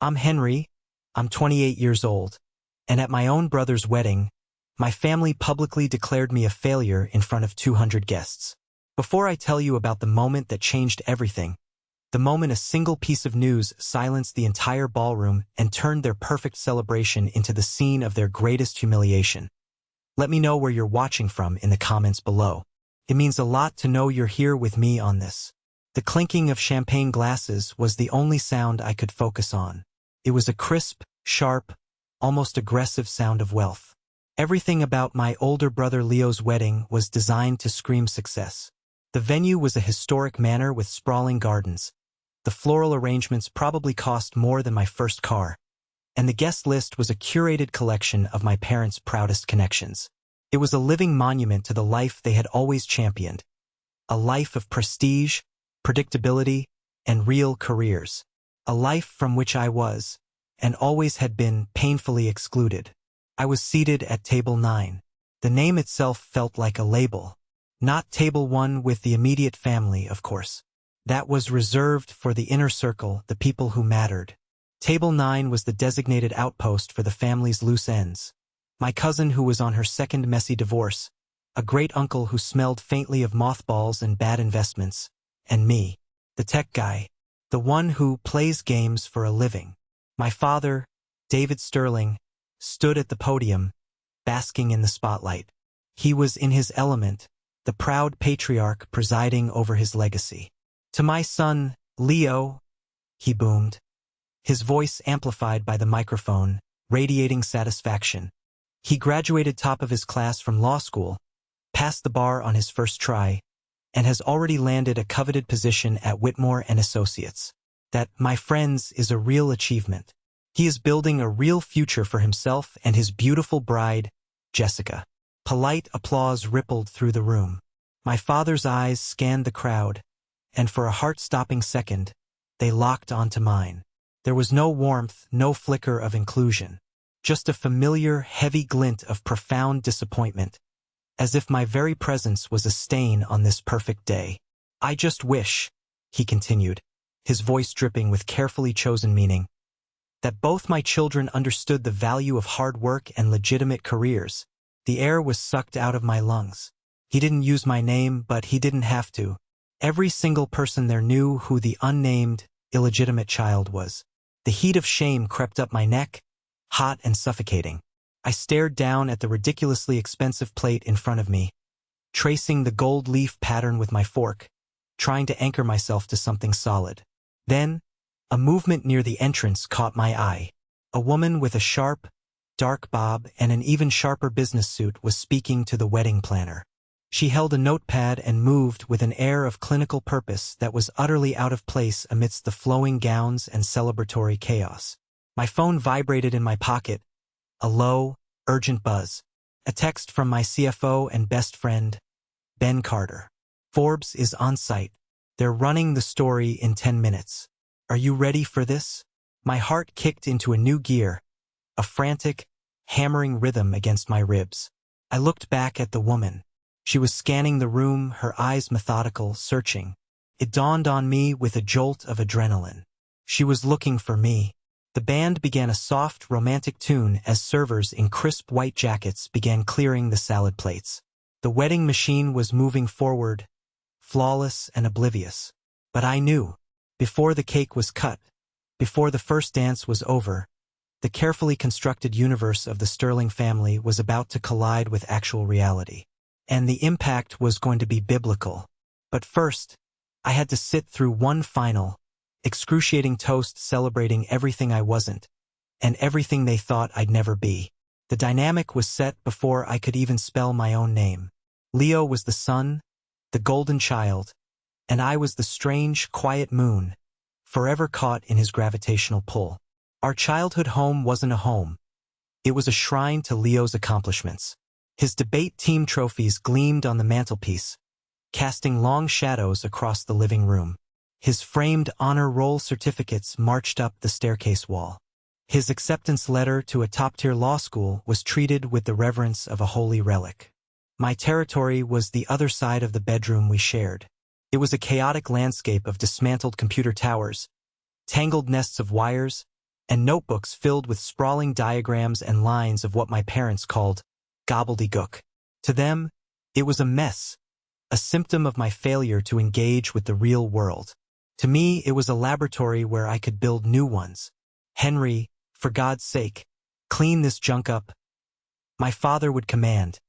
I'm Henry, I'm 28 years old, and at my own brother's wedding, my family publicly declared me a failure in front of 200 guests. Before I tell you about the moment that changed everything, the moment a single piece of news silenced the entire ballroom and turned their perfect celebration into the scene of their greatest humiliation, let me know where you're watching from in the comments below. It means a lot to know you're here with me on this. The clinking of champagne glasses was the only sound I could focus on. It was a crisp, sharp, almost aggressive sound of wealth. Everything about my older brother Leo's wedding was designed to scream success. The venue was a historic manor with sprawling gardens. The floral arrangements probably cost more than my first car, and the guest list was a curated collection of my parents' proudest connections. It was a living monument to the life they had always championed, a life of prestige, predictability, and real careers, a life from which I was, and always had been, painfully excluded. I was seated at table 9. The name itself felt like a label. Not table 1 with the immediate family, of course. That was reserved for the inner circle, the people who mattered. Table 9 was the designated outpost for the family's loose ends. My cousin who was on her second messy divorce, a great uncle who smelled faintly of mothballs and bad investments, and me, the tech guy, the one who plays games for a living. My father, David Sterling, stood at the podium, basking in the spotlight. He was in his element, the proud patriarch presiding over his legacy. "To my son, Leo," he boomed, his voice amplified by the microphone, radiating satisfaction. He graduated top of his class from law school, passed the bar on his first try, and has already landed a coveted position at Whitmore and Associates. That, my friends, is a real achievement. He is building a real future for himself and his beautiful bride, Jessica. Polite applause rippled through the room. My father's eyes scanned the crowd, and for a heart-stopping second, they locked onto mine. There was no warmth, no flicker of inclusion, just a familiar, heavy glint of profound disappointment, as if my very presence was a stain on this perfect day. "I just wish," he continued, his voice dripping with carefully chosen meaning, "that both my children understood the value of hard work and legitimate careers." The air was sucked out of my lungs. He didn't use my name, but he didn't have to. Every single person there knew who the unnamed, illegitimate child was. The heat of shame crept up my neck, hot and suffocating. I stared down at the ridiculously expensive plate in front of me, tracing the gold leaf pattern with my fork, trying to anchor myself to something solid. Then, a movement near the entrance caught my eye. A woman with a sharp, dark bob and an even sharper business suit was speaking to the wedding planner. She held a notepad and moved with an air of clinical purpose that was utterly out of place amidst the flowing gowns and celebratory chaos. My phone vibrated in my pocket, a low, urgent buzz. A text from my CFO and best friend, Ben Carter. "Forbes is on site. They're running the story in 10 minutes. Are you ready for this?" My heart kicked into a new gear, a frantic, hammering rhythm against my ribs. I looked back at the woman. She was scanning the room, her eyes methodical, searching. It dawned on me with a jolt of adrenaline. She was looking for me. The band began a soft, romantic tune as servers in crisp white jackets began clearing the salad plates. The wedding machine was moving forward, flawless and oblivious. But I knew, before the cake was cut, before the first dance was over, the carefully constructed universe of the Sterling family was about to collide with actual reality. And the impact was going to be biblical. But first, I had to sit through one final, excruciating toast celebrating everything I wasn't, and everything they thought I'd never be. The dynamic was set before I could even spell my own name. Leo was the sun, the golden child, and I was the strange, quiet moon, forever caught in his gravitational pull. Our childhood home wasn't a home. It was a shrine to Leo's accomplishments. His debate team trophies gleamed on the mantelpiece, casting long shadows across the living room. His framed honor roll certificates marched up the staircase wall. His acceptance letter to a top-tier law school was treated with the reverence of a holy relic. My territory was the other side of the bedroom we shared. It was a chaotic landscape of dismantled computer towers, tangled nests of wires, and notebooks filled with sprawling diagrams and lines of what my parents called gobbledygook. To them, it was a mess, a symptom of my failure to engage with the real world. To me, it was a laboratory where I could build new ones. "Henry, for God's sake, clean this junk up," my father would command.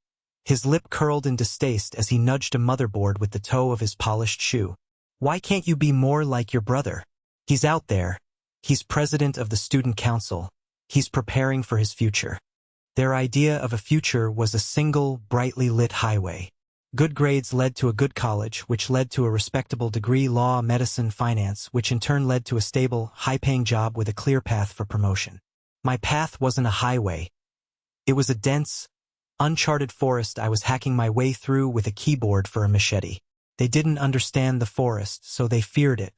His lip curled in distaste as he nudged a motherboard with the toe of his polished shoe. "Why can't you be more like your brother? He's out there. He's president of the student council. He's preparing for his future." Their idea of a future was a single, brightly lit highway. Good grades led to a good college, which led to a respectable degree, law, medicine, finance, which in turn led to a stable, high-paying job with a clear path for promotion. My path wasn't a highway. It was a dense, uncharted forest I was hacking my way through with a keyboard for a machete. They didn't understand the forest, so they feared it.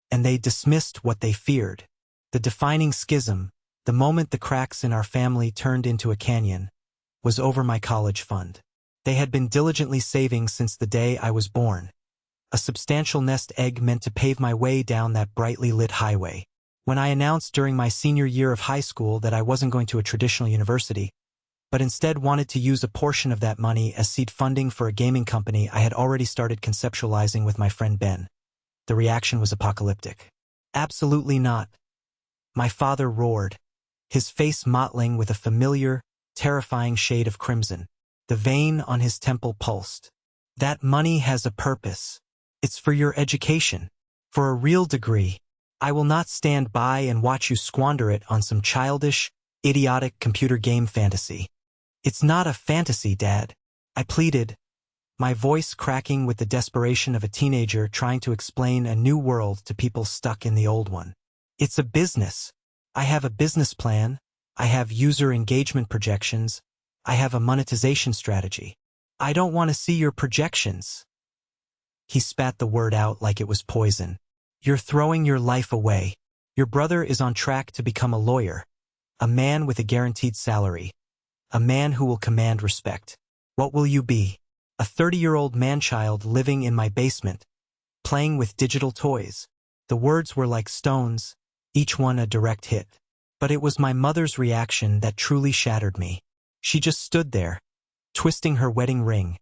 And they dismissed what they feared. The defining schism, the moment the cracks in our family turned into a canyon, was over my college fund. They had been diligently saving since the day I was born. A substantial nest egg meant to pave my way down that brightly lit highway. When I announced during my senior year of high school that I wasn't going to a traditional university, but instead wanted to use a portion of that money as seed funding for a gaming company I had already started conceptualizing with my friend Ben, the reaction was apocalyptic. "Absolutely not," my father roared, his face mottling with a familiar, terrifying shade of crimson. The vein on his temple pulsed. "That money has a purpose. It's for your education. For a real degree. I will not stand by and watch you squander it on some childish, idiotic computer game fantasy." "It's not a fantasy, Dad," I pleaded, my voice cracking with the desperation of a teenager trying to explain a new world to people stuck in the old one. "It's a business. I have a business plan. I have user engagement projections. I have a monetization strategy. I don't want to see your projections." He spat the word out like it was poison. "You're throwing your life away. Your brother is on track to become a lawyer, a man with a guaranteed salary, a man who will command respect. What will you be? A 30-year-old man-child living in my basement, playing with digital toys." The words were like stones, each one a direct hit. But it was my mother's reaction that truly shattered me. She just stood there, twisting her wedding ring,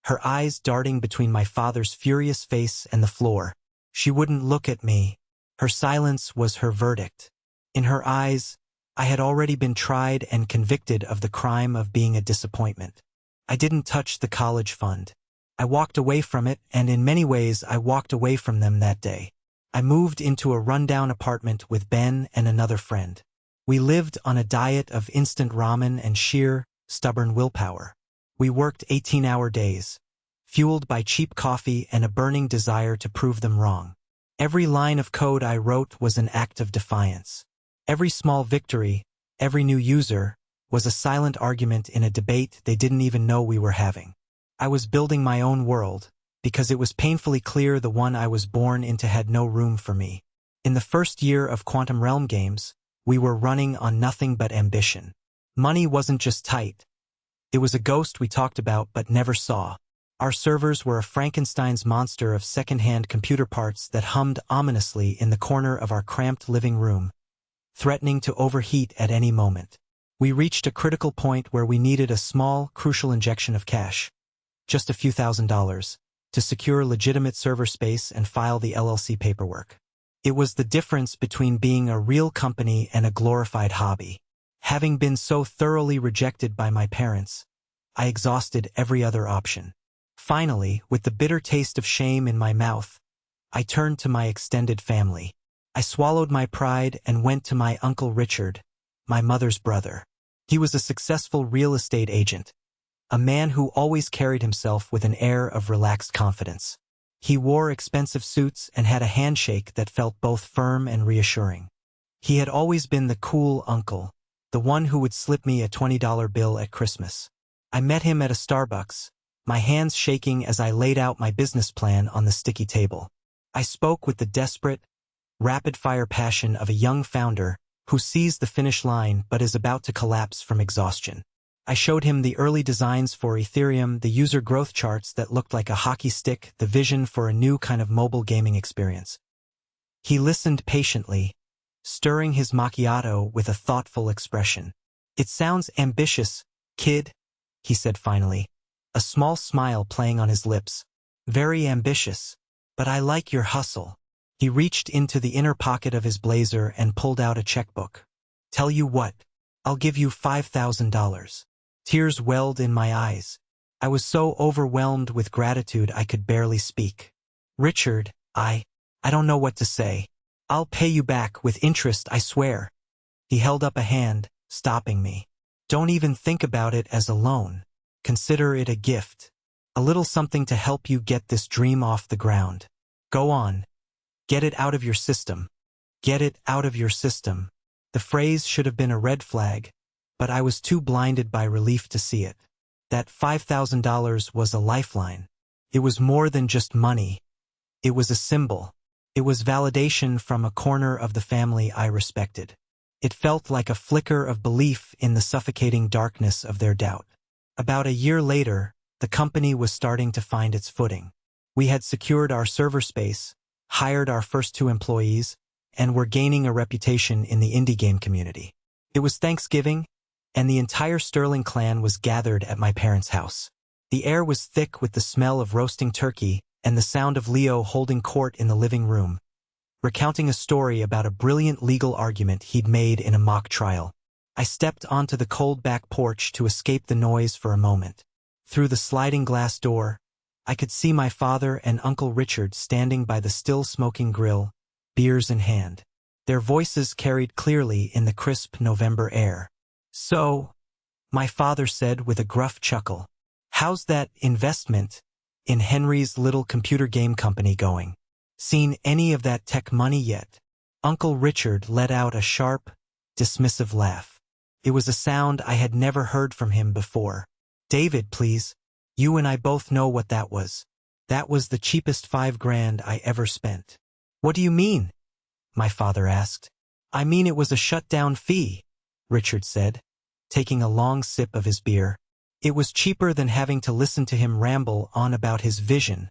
her eyes darting between my father's furious face and the floor. She wouldn't look at me. Her silence was her verdict. In her eyes, I had already been tried and convicted of the crime of being a disappointment. I didn't touch the college fund. I walked away from it, and in many ways I walked away from them that day. I moved into a rundown apartment with Ben and another friend. We lived on a diet of instant ramen and sheer, stubborn willpower. We worked 18-hour days, fueled by cheap coffee and a burning desire to prove them wrong. Every line of code I wrote was an act of defiance. Every small victory, every new user, was a silent argument in a debate they didn't even know we were having. I was building my own world, because it was painfully clear the one I was born into had no room for me. In the first year of Quantum Realm games, we were running on nothing but ambition. Money wasn't just tight. It was a ghost we talked about but never saw. Our servers were a Frankenstein's monster of second-hand computer parts that hummed ominously in the corner of our cramped living room, threatening to overheat at any moment. We reached a critical point where we needed a small, crucial injection of cash, just a few $1,000s, to secure legitimate server space and file the LLC paperwork. It was the difference between being a real company and a glorified hobby. Having been so thoroughly rejected by my parents, I exhausted every other option. Finally, with the bitter taste of shame in my mouth, I turned to my extended family. I swallowed my pride and went to my Uncle Richard, my mother's brother. He was a successful real estate agent, a man who always carried himself with an air of relaxed confidence. He wore expensive suits and had a handshake that felt both firm and reassuring. He had always been the cool uncle, the one who would slip me a $20 bill at Christmas. I met him at a Starbucks, my hands shaking as I laid out my business plan on the sticky table. I spoke with the desperate, rapid-fire passion of a young founder who sees the finish line but is about to collapse from exhaustion. I showed him the early designs for Ethereum, the user growth charts that looked like a hockey stick, the vision for a new kind of mobile gaming experience. He listened patiently, stirring his macchiato with a thoughtful expression. "It sounds ambitious, kid," he said finally, a small smile playing on his lips. "Very ambitious. But I like your hustle." He reached into the inner pocket of his blazer and pulled out a checkbook. "Tell you what, I'll give you $5,000. Tears welled in my eyes. I was so overwhelmed with gratitude I could barely speak. "Richard, I don't know what to say. I'll pay you back with interest, I swear." He held up a hand, stopping me. "Don't even think about it as a loan. Consider it a gift. A little something to help you get this dream off the ground. Go on. Get it out of your system. Get it out of your system." The phrase should have been a red flag, but I was too blinded by relief to see it. That $5,000 was a lifeline. It was more than just money. It was a symbol. It was validation from a corner of the family I respected. It felt like a flicker of belief in the suffocating darkness of their doubt. About a year later, the company was starting to find its footing. We had secured our server space, hired our first 2 employees, and were gaining a reputation in the indie game community. It was Thanksgiving, and the entire Sterling clan was gathered at my parents' house. The air was thick with the smell of roasting turkey and the sound of Leo holding court in the living room, recounting a story about a brilliant legal argument he'd made in a mock trial. I stepped onto the cold back porch to escape the noise for a moment. Through the sliding glass door, I could see my father and Uncle Richard standing by the still-smoking grill, beers in hand. Their voices carried clearly in the crisp November air. "So," my father said with a gruff chuckle, "how's that investment in Henry's little computer game company going? Seen any of that tech money yet?" Uncle Richard let out a sharp, dismissive laugh. It was a sound I had never heard from him before. "David, please. You and I both know what that was. That was the cheapest $5,000 I ever spent." "What do you mean?" my father asked. "I mean it was a shutdown fee," Richard said, taking a long sip of his beer. "It was cheaper than having to listen to him ramble on about his vision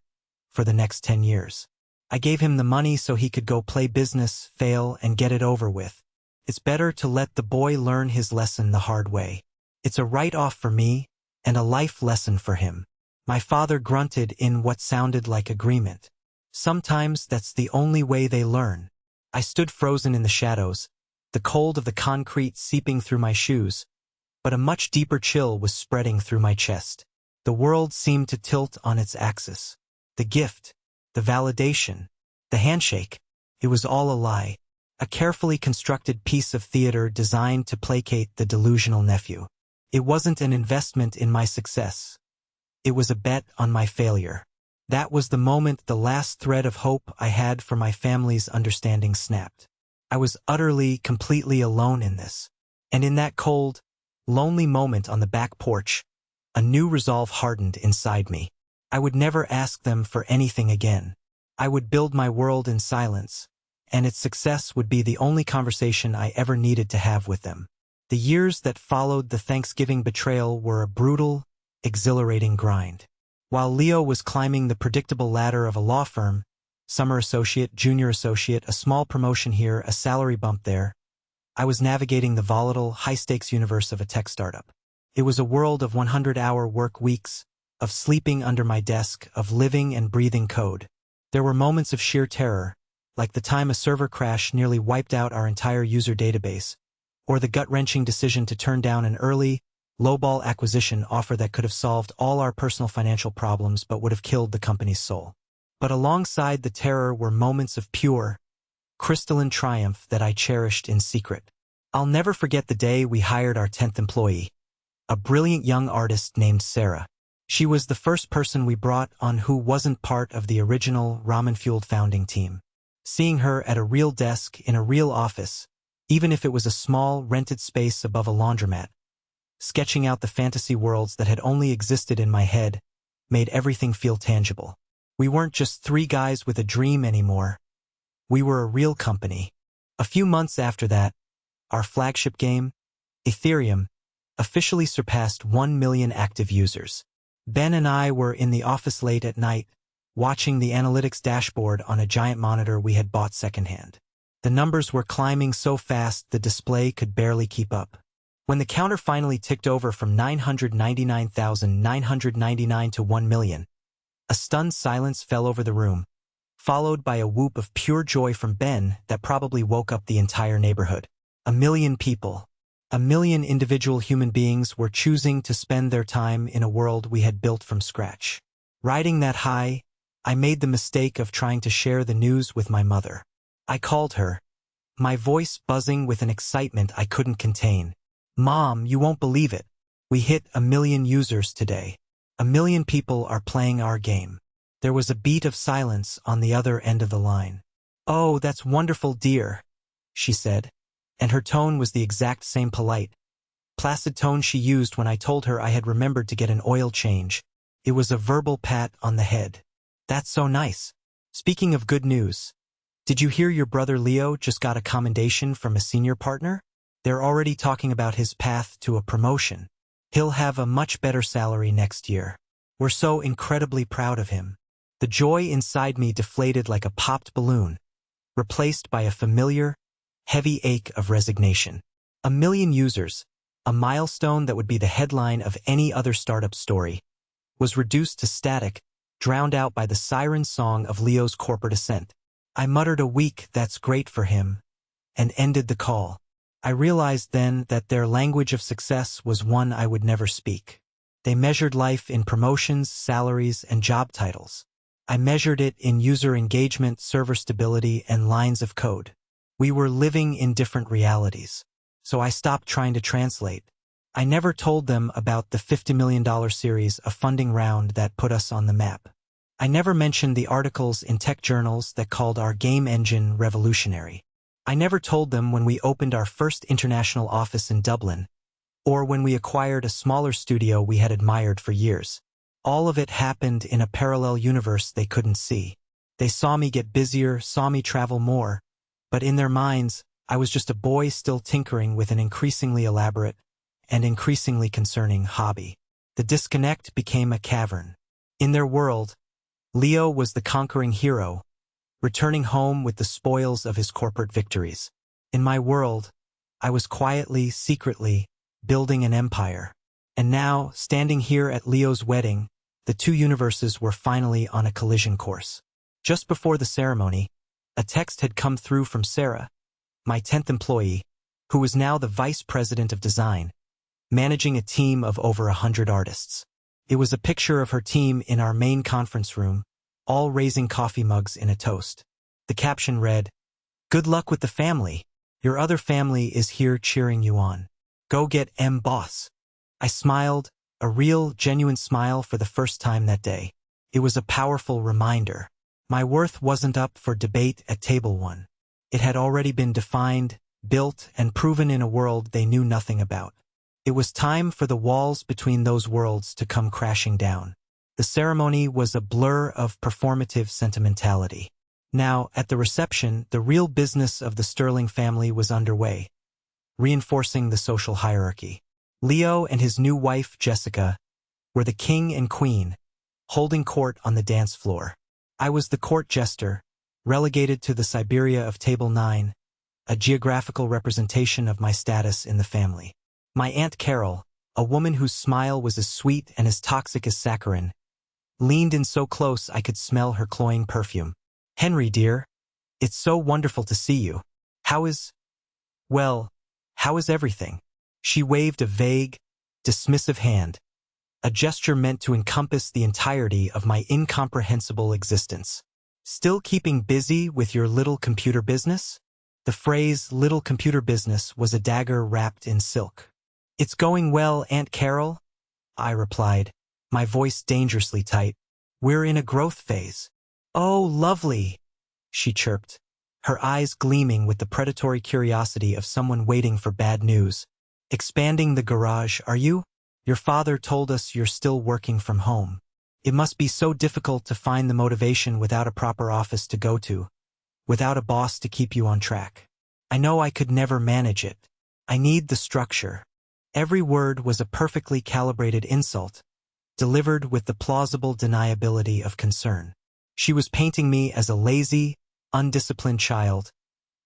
for the next 10 years. I gave him the money so he could go play business, fail, and get it over with. It's better to let the boy learn his lesson the hard way. It's a write-off for me, and a life lesson for him." My father grunted in what sounded like agreement. "Sometimes that's the only way they learn." I stood frozen in the shadows, the cold of the concrete seeping through my shoes, but a much deeper chill was spreading through my chest. The world seemed to tilt on its axis. The gift, the validation, the handshake, it was all a lie, a carefully constructed piece of theater designed to placate the delusional nephew. It wasn't an investment in my success. It was a bet on my failure. That was the moment the last thread of hope I had for my family's understanding snapped. I was utterly, completely alone in this. And in that cold, lonely moment on the back porch, a new resolve hardened inside me. I would never ask them for anything again. I would build my world in silence, and its success would be the only conversation I ever needed to have with them. The years that followed the Thanksgiving betrayal were a brutal, exhilarating grind. While Leo was climbing the predictable ladder of a law firm, summer associate, junior associate, a small promotion here, a salary bump there, I was navigating the volatile, high-stakes universe of a tech startup. It was a world of 100-hour work weeks, of sleeping under my desk, of living and breathing code. There were moments of sheer terror, like the time a server crash nearly wiped out our entire user database, or the gut-wrenching decision to turn down an early, lowball acquisition offer that could have solved all our personal financial problems but would have killed the company's soul. But alongside the terror were moments of pure, crystalline triumph that I cherished in secret. I'll never forget the day we hired our 10th employee, a brilliant young artist named Sarah. She was the first person we brought on who wasn't part of the original ramen-fueled founding team. Seeing her at a real desk in a real office, even if it was a small, rented space above a laundromat, sketching out the fantasy worlds that had only existed in my head, made everything feel tangible. We weren't just 3 guys with a dream anymore. We were a real company. A few months after that, our flagship game, Ethereum, officially surpassed 1 million active users. Ben and I were in the office late at night, watching the analytics dashboard on a giant monitor we had bought secondhand. The numbers were climbing so fast the display could barely keep up. When the counter finally ticked over from 999,999 to 1 million, a stunned silence fell over the room, followed by a whoop of pure joy from Ben that probably woke up the entire neighborhood. 1 million people. 1 million individual human beings were choosing to spend their time in a world we had built from scratch. Riding that high, I made the mistake of trying to share the news with my mother. I called her, my voice buzzing with an excitement I couldn't contain. Mom, you won't believe it. We hit 1 million users today. 1 million people are playing our game. There was a beat of silence on the other end of the line. Oh, that's wonderful, dear, she said, and her tone was the exact same polite, placid tone she used when I told her I had remembered to get an oil change. It was a verbal pat on the head. That's so nice. Speaking of good news, did you hear your brother Leo just got a commendation from a senior partner? They're already talking about his path to a promotion. He'll have a much better salary next year. We're so incredibly proud of him. The joy inside me deflated like a popped balloon, replaced by a familiar, heavy ache of resignation. 1 million users, a milestone that would be the headline of any other startup story, was reduced to static, drowned out by the siren song of Leo's corporate ascent. I muttered a weak "that's great for him," and ended the call. I realized then that their language of success was one I would never speak. They measured life in promotions, salaries, and job titles. I measured it in user engagement, server stability, and lines of code. We were living in different realities. So I stopped trying to translate. I never told them about the $50 million series, a funding round that put us on the map. I never mentioned the articles in tech journals that called our game engine revolutionary. I never told them when we opened our first international office in Dublin, or when we acquired a smaller studio we had admired for years. All of it happened in a parallel universe they couldn't see. They saw me get busier, saw me travel more, but in their minds, I was just a boy still tinkering with an increasingly elaborate and increasingly concerning hobby. The disconnect became a cavern. In their world, Leo was the conquering hero, returning home with the spoils of his corporate victories. In my world, I was quietly, secretly, building an empire. And now, standing here at Leo's wedding, the two universes were finally on a collision course. Just before the ceremony, a text had come through from Sarah, my 10th employee, who was now the vice president of design, managing a team of over 100 artists. It was a picture of her team in our main conference room, all raising coffee mugs in a toast. The caption read, "Good luck with the family. Your other family is here cheering you on. Go get boss." I smiled, a real, genuine smile for the first time that day. It was a powerful reminder. My worth wasn't up for debate at table one. It had already been defined, built, and proven in a world they knew nothing about. It was time for the walls between those worlds to come crashing down. The ceremony was a blur of performative sentimentality. Now, at the reception, the real business of the Sterling family was underway, reinforcing the social hierarchy. Leo and his new wife, Jessica, were the king and queen, holding court on the dance floor. I was the court jester, relegated to the Siberia of Table 9, a geographical representation of my status in the family. My Aunt Carol, a woman whose smile was as sweet and as toxic as saccharin, leaned in so close I could smell her cloying perfume. "Henry, dear, it's so wonderful to see you. How is everything?" She waved a vague, dismissive hand, a gesture meant to encompass the entirety of my incomprehensible existence. "Still keeping busy with your little computer business?" The phrase "little computer business" was a dagger wrapped in silk. "It's going well, Aunt Carol," I replied, my voice dangerously tight. "We're in a growth phase." "Oh, lovely," she chirped, her eyes gleaming with the predatory curiosity of someone waiting for bad news. "Expanding the garage, are you? Your father told us you're still working from home. It must be so difficult to find the motivation without a proper office to go to, without a boss to keep you on track. I know I could never manage it. I need the structure." Every word was a perfectly calibrated insult, delivered with the plausible deniability of concern. She was painting me as a lazy, undisciplined child,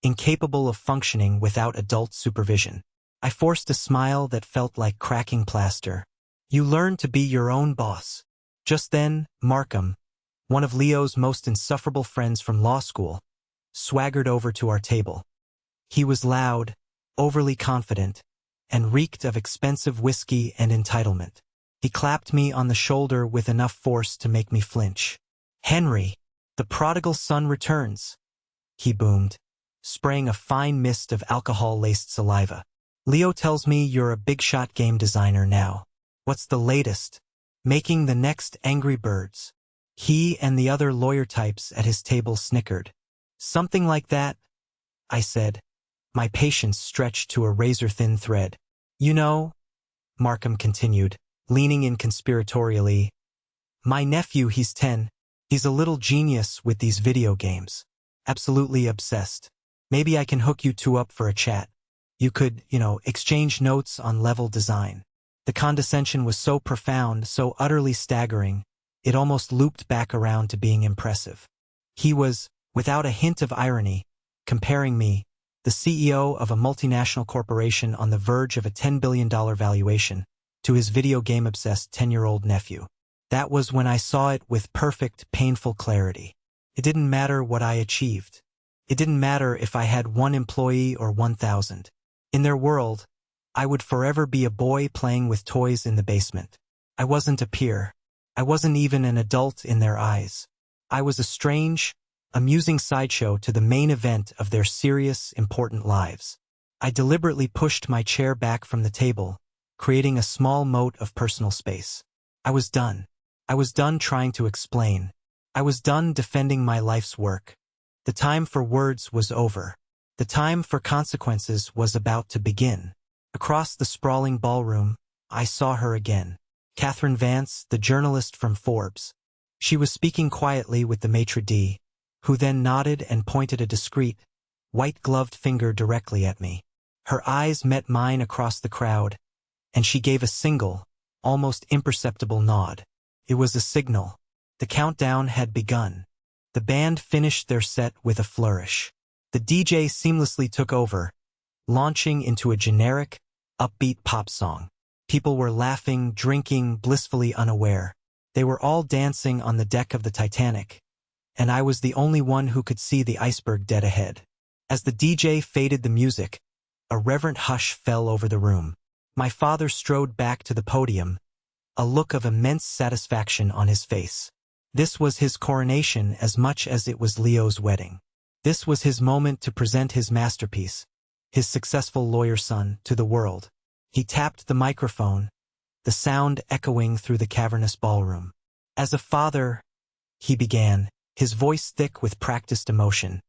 incapable of functioning without adult supervision. I forced a smile that felt like cracking plaster. You learn to be your own boss. Just then, Markham, one of Leo's most insufferable friends from law school, swaggered over to our table. He was loud, overly confident, and reeked of expensive whiskey and entitlement. He clapped me on the shoulder with enough force to make me flinch. "Henry, the prodigal son returns," he boomed, spraying a fine mist of alcohol-laced saliva. "Leo tells me you're a big-shot game designer now. What's the latest? Making the next Angry Birds." He and the other lawyer types at his table snickered. "Something like that," I said, my patience stretched to a razor-thin thread. "You know," Markham continued, leaning in conspiratorially, "my nephew, he's 10. He's a little genius with these video games. Absolutely obsessed. Maybe I can hook you two up for a chat. You could, exchange notes on level design." The condescension was so profound, so utterly staggering, it almost looped back around to being impressive. He was, without a hint of irony, comparing me, the CEO of a multinational corporation on the verge of a $10 billion valuation, to his video game-obsessed 10-year-old nephew. That was when I saw it with perfect, painful clarity. It didn't matter what I achieved. It didn't matter if I had 1 employee or 1,000. In their world, I would forever be a boy playing with toys in the basement. I wasn't a peer. I wasn't even an adult in their eyes. I was a strange, amusing sideshow to the main event of their serious, important lives. I deliberately pushed my chair back from the table, creating a small moat of personal space. I was done. I was done trying to explain. I was done defending my life's work. The time for words was over. The time for consequences was about to begin. Across the sprawling ballroom, I saw her again. Catherine Vance, the journalist from Forbes. She was speaking quietly with the maitre d', who then nodded and pointed a discreet, white-gloved finger directly at me. Her eyes met mine across the crowd, and she gave a single, almost imperceptible nod. It was a signal. The countdown had begun. The band finished their set with a flourish. The DJ seamlessly took over, launching into a generic, upbeat pop song. People were laughing, drinking, blissfully unaware. They were all dancing on the deck of the Titanic, and I was the only one who could see the iceberg dead ahead. As the DJ faded the music, a reverent hush fell over the room. My father strode back to the podium, a look of immense satisfaction on his face. This was his coronation as much as it was Leo's wedding. This was his moment to present his masterpiece, his successful lawyer son, to the world. He tapped the microphone, the sound echoing through the cavernous ballroom. "As a father," he began, his voice thick with practiced emotion,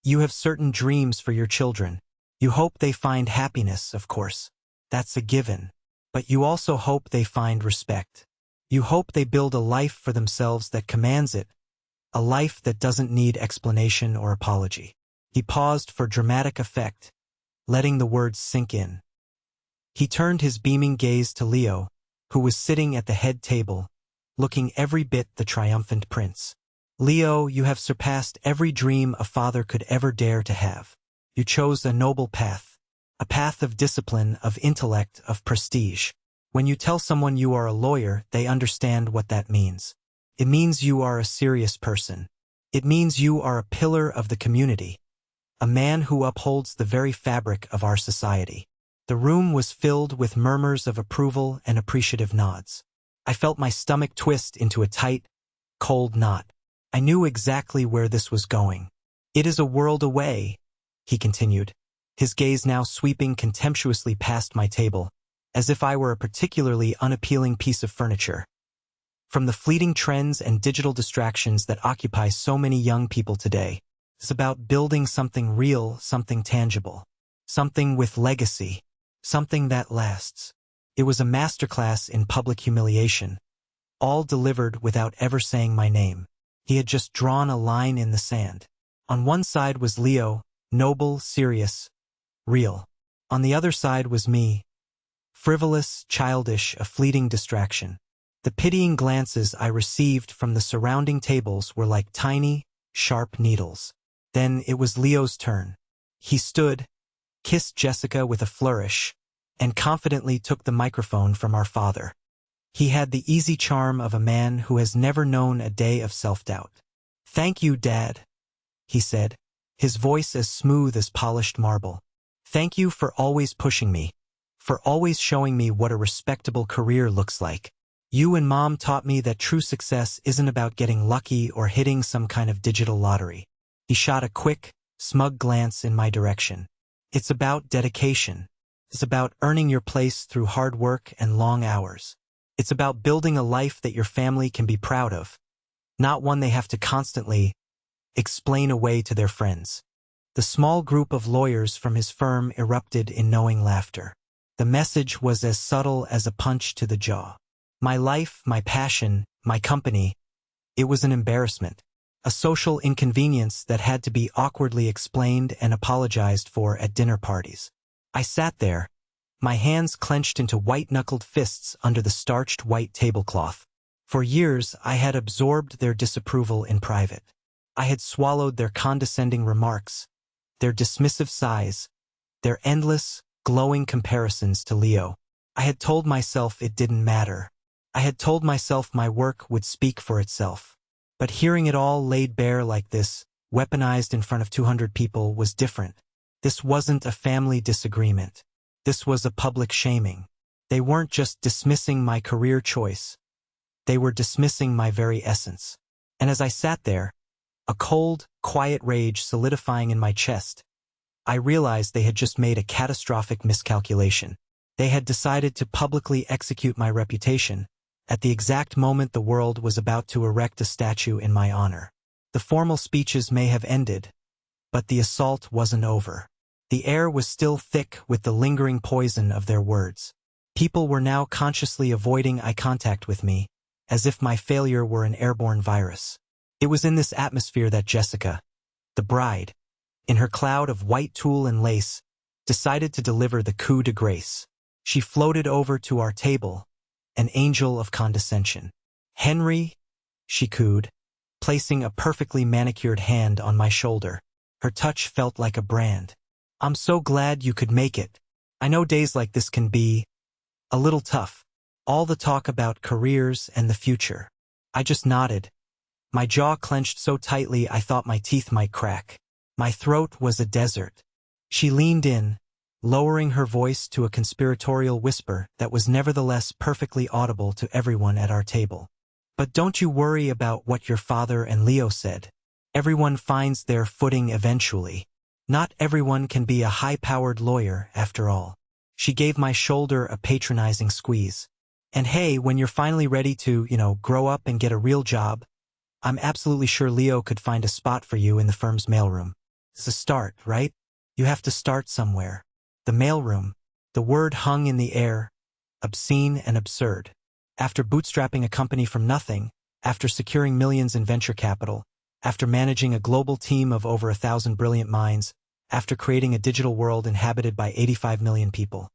"you have certain dreams for your children. You hope they find happiness, of course. That's a given. But you also hope they find respect. You hope they build a life for themselves that commands it, a life that doesn't need explanation or apology." He paused for dramatic effect, letting the words sink in. He turned his beaming gaze to Leo, who was sitting at the head table, looking every bit the triumphant prince. "Leo, you have surpassed every dream a father could ever dare to have. You chose a noble path, a path of discipline, of intellect, of prestige. When you tell someone you are a lawyer, they understand what that means. It means you are a serious person. It means you are a pillar of the community, a man who upholds the very fabric of our society." The room was filled with murmurs of approval and appreciative nods. I felt my stomach twist into a tight, cold knot. I knew exactly where this was going. "It is a world away," he continued, his gaze now sweeping contemptuously past my table, as if I were a particularly unappealing piece of furniture. "From the fleeting trends and digital distractions that occupy so many young people today. It's about building something real, something tangible, something with legacy, something that lasts." It was a masterclass in public humiliation, all delivered without ever saying my name. He had just drawn a line in the sand. On one side was Leo, noble, serious, real. On the other side was me, frivolous, childish, a fleeting distraction. The pitying glances I received from the surrounding tables were like tiny, sharp needles. Then it was Leo's turn. He stood, kissed Jessica with a flourish, and confidently took the microphone from our father. He had the easy charm of a man who has never known a day of self-doubt. "Thank you, Dad," he said, his voice as smooth as polished marble. "Thank you for always pushing me, for always showing me what a respectable career looks like. You and Mom taught me that true success isn't about getting lucky or hitting some kind of digital lottery." He shot a quick, smug glance in my direction. "It's about dedication. It's about earning your place through hard work and long hours. It's about building a life that your family can be proud of, not one they have to constantly explain away to their friends." The small group of lawyers from his firm erupted in knowing laughter. The message was as subtle as a punch to the jaw. My life, my passion, my company, it was an embarrassment, a social inconvenience that had to be awkwardly explained and apologized for at dinner parties. I sat there, my hands clenched into white-knuckled fists under the starched white tablecloth. For years, I had absorbed their disapproval in private. I had swallowed their condescending remarks, their dismissive sighs, their endless, glowing comparisons to Leo. I had told myself it didn't matter. I had told myself my work would speak for itself. But hearing it all laid bare like this, weaponized in front of 200 people, was different. This wasn't a family disagreement. This was a public shaming. They weren't just dismissing my career choice. They were dismissing my very essence. And as I sat there, a cold, quiet rage solidifying in my chest, I realized they had just made a catastrophic miscalculation. They had decided to publicly execute my reputation at the exact moment the world was about to erect a statue in my honor. The formal speeches may have ended, but the assault wasn't over. The air was still thick with the lingering poison of their words. People were now consciously avoiding eye contact with me, as if my failure were an airborne virus. It was in this atmosphere that Jessica, the bride, in her cloud of white tulle and lace, decided to deliver the coup de grace. She floated over to our table, an angel of condescension. "Henry," she cooed, placing a perfectly manicured hand on my shoulder. Her touch felt like a brand. "I'm so glad you could make it. I know days like this can be a little tough. All the talk about careers and the future." I just nodded, my jaw clenched so tightly I thought my teeth might crack. My throat was a desert. She leaned in, lowering her voice to a conspiratorial whisper that was nevertheless perfectly audible to everyone at our table. "But don't you worry about what your father and Leo said. Everyone finds their footing eventually. Not everyone can be a high-powered lawyer, after all." She gave my shoulder a patronizing squeeze. "And hey, when you're finally ready to, grow up and get a real job, I'm absolutely sure Leo could find a spot for you in the firm's mailroom. It's a start, right? You have to start somewhere." The mailroom. The word hung in the air, obscene and absurd. After bootstrapping a company from nothing, after securing millions in venture capital, after managing a global team of over 1,000 brilliant minds, after creating a digital world inhabited by 85 million people,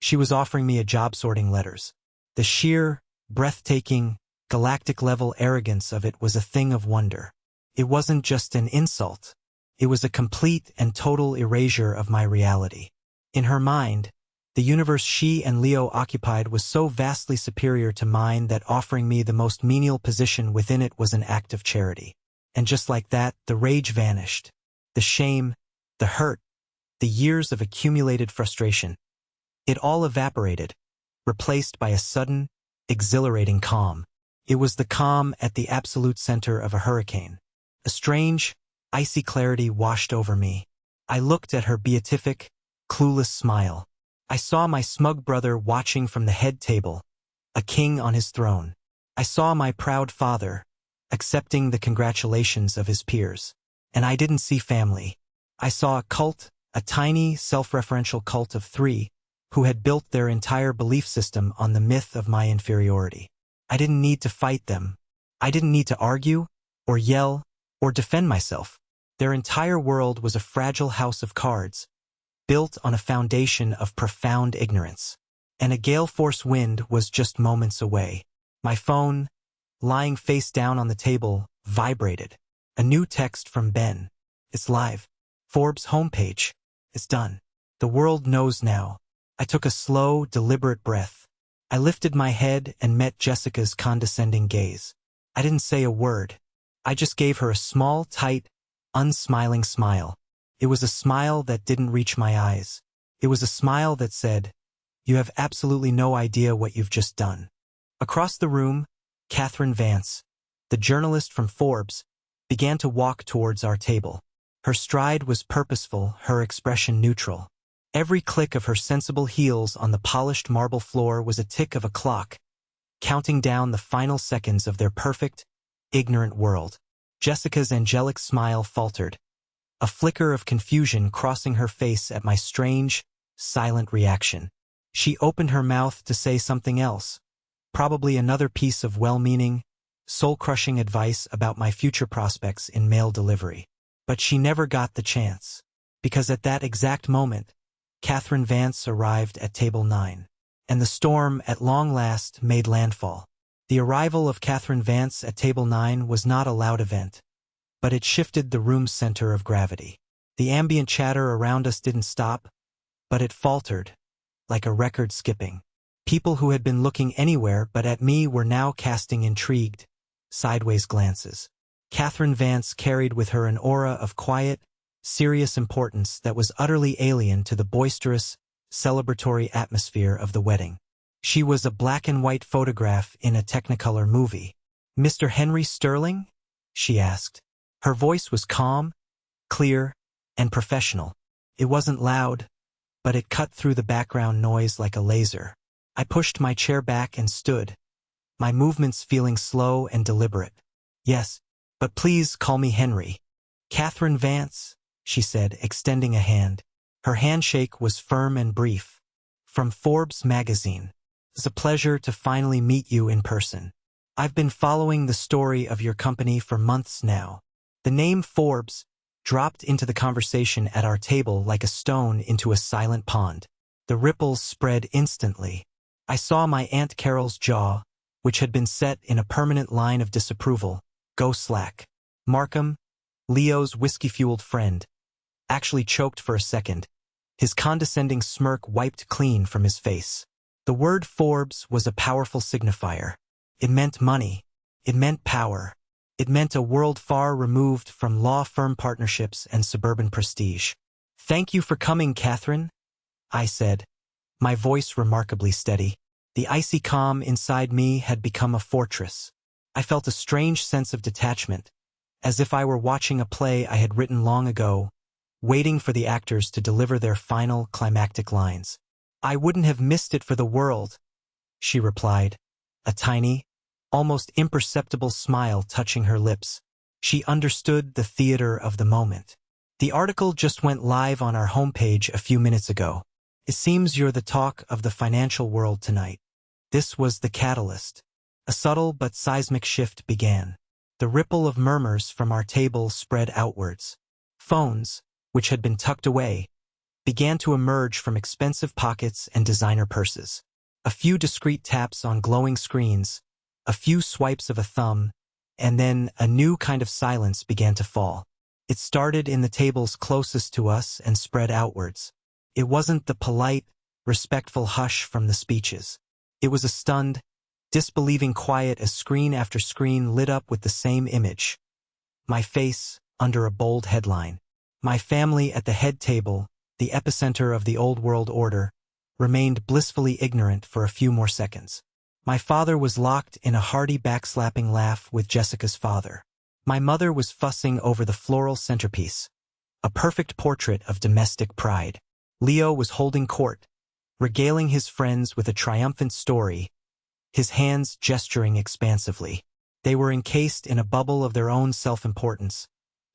she was offering me a job sorting letters. The sheer, breathtaking, galactic-level arrogance of it was a thing of wonder. It wasn't just an insult. It was a complete and total erasure of my reality. In her mind, the universe she and Leo occupied was so vastly superior to mine that offering me the most menial position within it was an act of charity. And just like that, the rage vanished. The shame, the hurt, the years of accumulated frustration. It all evaporated, replaced by a sudden, exhilarating calm. It was the calm at the absolute center of a hurricane. A strange, icy clarity washed over me. I looked at her beatific, clueless smile. I saw my smug brother watching from the head table, a king on his throne. I saw my proud father, accepting the congratulations of his peers. And I didn't see family. I saw a cult, a tiny, self-referential cult of three, who had built their entire belief system on the myth of my inferiority. I didn't need to fight them. I didn't need to argue, or yell, or defend myself. Their entire world was a fragile house of cards, built on a foundation of profound ignorance. And a gale-force wind was just moments away. My phone, lying face down on the table, vibrated. A new text from Ben. "It's live. Forbes homepage. It's done. The world knows now. I took a slow, deliberate breath. I lifted my head and met Jessica's condescending gaze. I didn't say a word. I just gave her a small, tight, unsmiling smile. It was a smile that didn't reach my eyes. It was a smile that said, "You have absolutely no idea what you've just done." Across the room, Catherine Vance, the journalist from Forbes, began to walk towards our table. Her stride was purposeful, her expression neutral. Every click of her sensible heels on the polished marble floor was a tick of a clock, counting down the final seconds of their perfect, ignorant world. Jessica's angelic smile faltered, a flicker of confusion crossing her face at my strange, silent reaction. She opened her mouth to say something else, probably another piece of well-meaning, soul-crushing advice about my future prospects in mail delivery. But she never got the chance, because at that exact moment, Catherine Vance arrived at table 9, and the storm at long last made landfall. The arrival of Catherine Vance at table 9 was not a loud event, but it shifted the room's center of gravity. The ambient chatter around us didn't stop, but it faltered, like a record skipping. People who had been looking anywhere but at me were now casting intrigued, sideways glances. Catherine Vance carried with her an aura of quiet, serious importance that was utterly alien to the boisterous, celebratory atmosphere of the wedding. She was a black-and-white photograph in a Technicolor movie. "Mr. Henry Sterling?" she asked. Her voice was calm, clear, and professional. It wasn't loud, but it cut through the background noise like a laser. I pushed my chair back and stood, my movements feeling slow and deliberate. "Yes, but please call me Henry." "Catherine Vance," she said, extending a hand. Her handshake was firm and brief. "From Forbes magazine. It's a pleasure to finally meet you in person. I've been following the story of your company for months now." The name Forbes dropped into the conversation at our table like a stone into a silent pond. The ripples spread instantly. I saw my Aunt Carol's jaw, which had been set in a permanent line of disapproval, go slack. Markham, Leo's whiskey-fueled friend, actually choked for a second. His condescending smirk wiped clean from his face. The word Forbes was a powerful signifier. It meant money. It meant power. It meant a world far removed from law firm partnerships and suburban prestige. "Thank you for coming, Catherine," I said, my voice remarkably steady. The icy calm inside me had become a fortress. I felt a strange sense of detachment, as if I were watching a play I had written long ago, waiting for the actors to deliver their final climactic lines. "I wouldn't have missed it for the world," she replied, a tiny, almost imperceptible smile touching her lips. She understood the theater of the moment. "The article just went live on our homepage a few minutes ago. It seems you're the talk of the financial world tonight." This was the catalyst. A subtle but seismic shift began. The ripple of murmurs from our table spread outwards. Phones, which had been tucked away, began to emerge from expensive pockets and designer purses. A few discreet taps on glowing screens, a few swipes of a thumb, and then a new kind of silence began to fall. It started in the tables closest to us and spread outwards. It wasn't the polite, respectful hush from the speeches. It was a stunned, disbelieving quiet as screen after screen lit up with the same image. My face under a bold headline. My family at the head table, the epicenter of the old world order, remained blissfully ignorant for a few more seconds. My father was locked in a hearty backslapping laugh with Jessica's father. My mother was fussing over the floral centerpiece, a perfect portrait of domestic pride. Leo was holding court, regaling his friends with a triumphant story, his hands gesturing expansively. They were encased in a bubble of their own self-importance,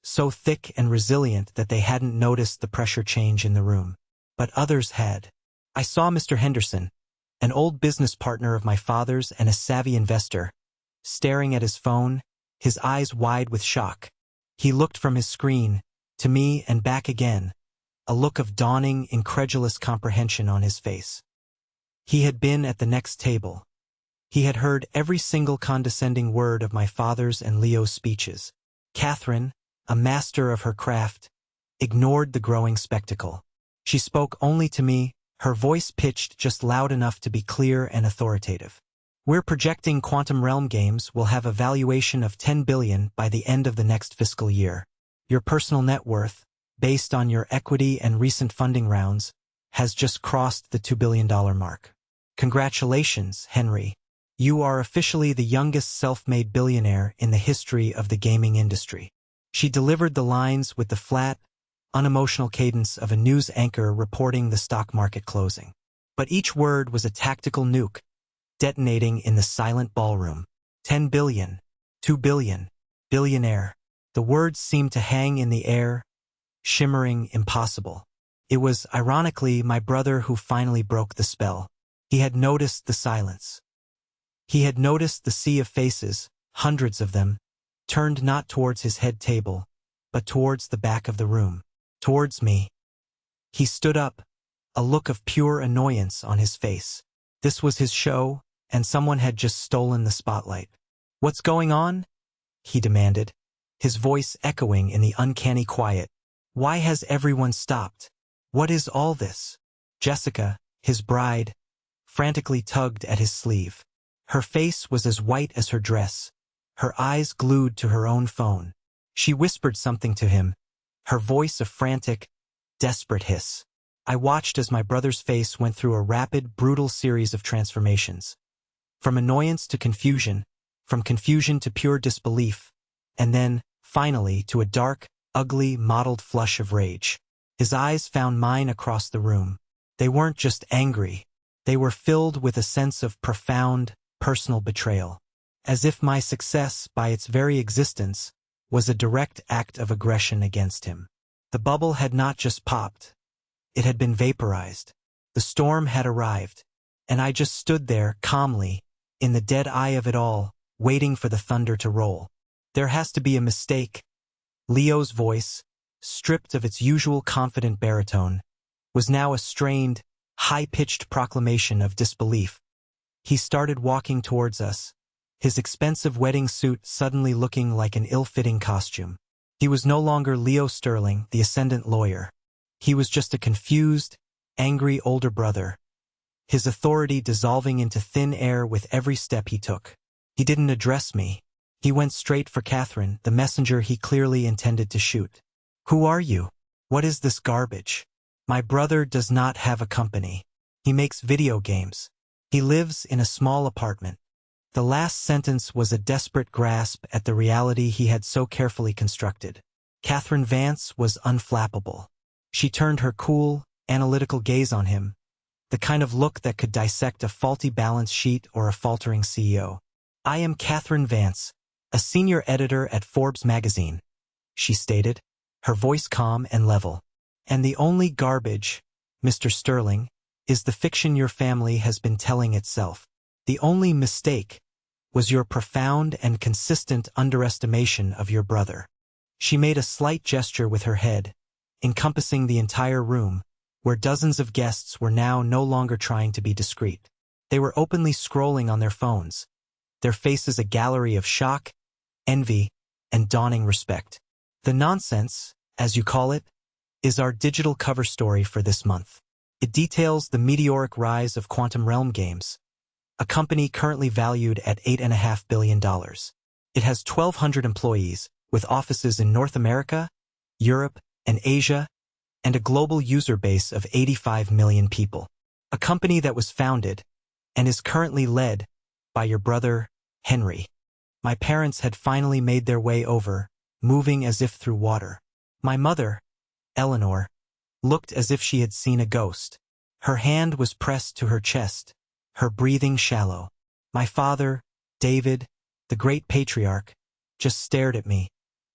so thick and resilient that they hadn't noticed the pressure change in the room. But others had. I saw Mr. Henderson, an old business partner of my father's and a savvy investor, staring at his phone, his eyes wide with shock. He looked from his screen, to me and back again, a look of dawning, incredulous comprehension on his face. He had been at the next table. He had heard every single condescending word of my father's and Leo's speeches. Catherine, a master of her craft, ignored the growing spectacle. She spoke only to me, her voice pitched just loud enough to be clear and authoritative. We're projecting Quantum Realm Games will have a valuation of $10 billion by the end of the next fiscal year. Your personal net worth, based on your equity and recent funding rounds, has just crossed the $2 billion mark. Congratulations, Henry. You are officially the youngest self-made billionaire in the history of the gaming industry. She delivered the lines with the flat, unemotional cadence of a news anchor reporting the stock market closing. But each word was a tactical nuke, detonating in the silent ballroom. 10 billion, 2 billion, billionaire. The words seemed to hang in the air, shimmering impossible. It was, ironically, my brother who finally broke the spell. He had noticed the silence. He had noticed the sea of faces, hundreds of them, turned not towards his head table, but towards the back of the room, towards me. He stood up, a look of pure annoyance on his face. This was his show, and someone had just stolen the spotlight. "What's going on?" he demanded, his voice echoing in the uncanny quiet. "Why has everyone stopped? What is all this?" Jessica, his bride, frantically tugged at his sleeve. Her face was as white as her dress, her eyes glued to her own phone. She whispered something to him, her voice a frantic, desperate hiss. I watched as my brother's face went through a rapid, brutal series of transformations. From annoyance to confusion, from confusion to pure disbelief, and then, finally, to a dark, ugly, mottled flush of rage. His eyes found mine across the room. They weren't just angry. They were filled with a sense of profound, personal betrayal. As if my success, by its very existence, was a direct act of aggression against him. The bubble had not just popped. It had been vaporized. The storm had arrived. And I just stood there, calmly, in the dead eye of it all, waiting for the thunder to roll. There has to be a mistake. Leo's voice, stripped of its usual confident baritone, was now a strained, high-pitched proclamation of disbelief. He started walking towards us, his expensive wedding suit suddenly looking like an ill-fitting costume. He was no longer Leo Sterling, the ascendant lawyer. He was just a confused, angry older brother, his authority dissolving into thin air with every step he took. He didn't address me. He went straight for Catherine, the messenger he clearly intended to shoot. "Who are you? What is this garbage? My brother does not have a company. He makes video games. He lives in a small apartment." The last sentence was a desperate grasp at the reality he had so carefully constructed. Catherine Vance was unflappable. She turned her cool, analytical gaze on him, the kind of look that could dissect a faulty balance sheet or a faltering CEO. "I am Catherine Vance, a senior editor at Forbes magazine," she stated, her voice calm and level. "And the only garbage, Mr. Sterling, is the fiction your family has been telling itself. The only mistake was your profound and consistent underestimation of your brother." She made a slight gesture with her head, encompassing the entire room, where dozens of guests were now no longer trying to be discreet. They were openly scrolling on their phones, their faces a gallery of shock, envy, and dawning respect. "The nonsense, as you call it, is our digital cover story for this month. It details the meteoric rise of Quantum Realm Games, a company currently valued at $8.5 billion. It has 1,200 employees, with offices in North America, Europe, and Asia, and a global user base of 85 million people. A company that was founded, and is currently led, by your brother, Henry. My parents had finally made their way over, moving as if through water. My mother, Eleanor, looked as if she had seen a ghost. Her hand was pressed to her chest, her breathing shallow. My father, David, the great patriarch, just stared at me,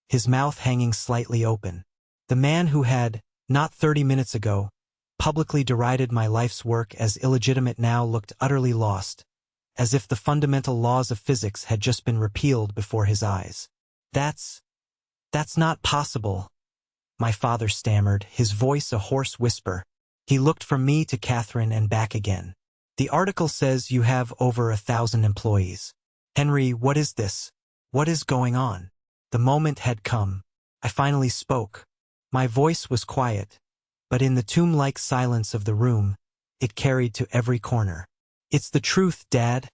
his mouth hanging slightly open. The man who had, not 30 minutes ago, publicly derided my life's work as illegitimate now looked utterly lost, as if the fundamental laws of physics had just been repealed before his eyes. That's not possible," my father stammered, his voice a hoarse whisper. He looked from me to Catherine and back again. "The article says you have over 1,000 employees. Henry, what is this? What is going on?" The moment had come. I finally spoke. My voice was quiet, but in the tomb-like silence of the room, it carried to every corner. "It's the truth, Dad,"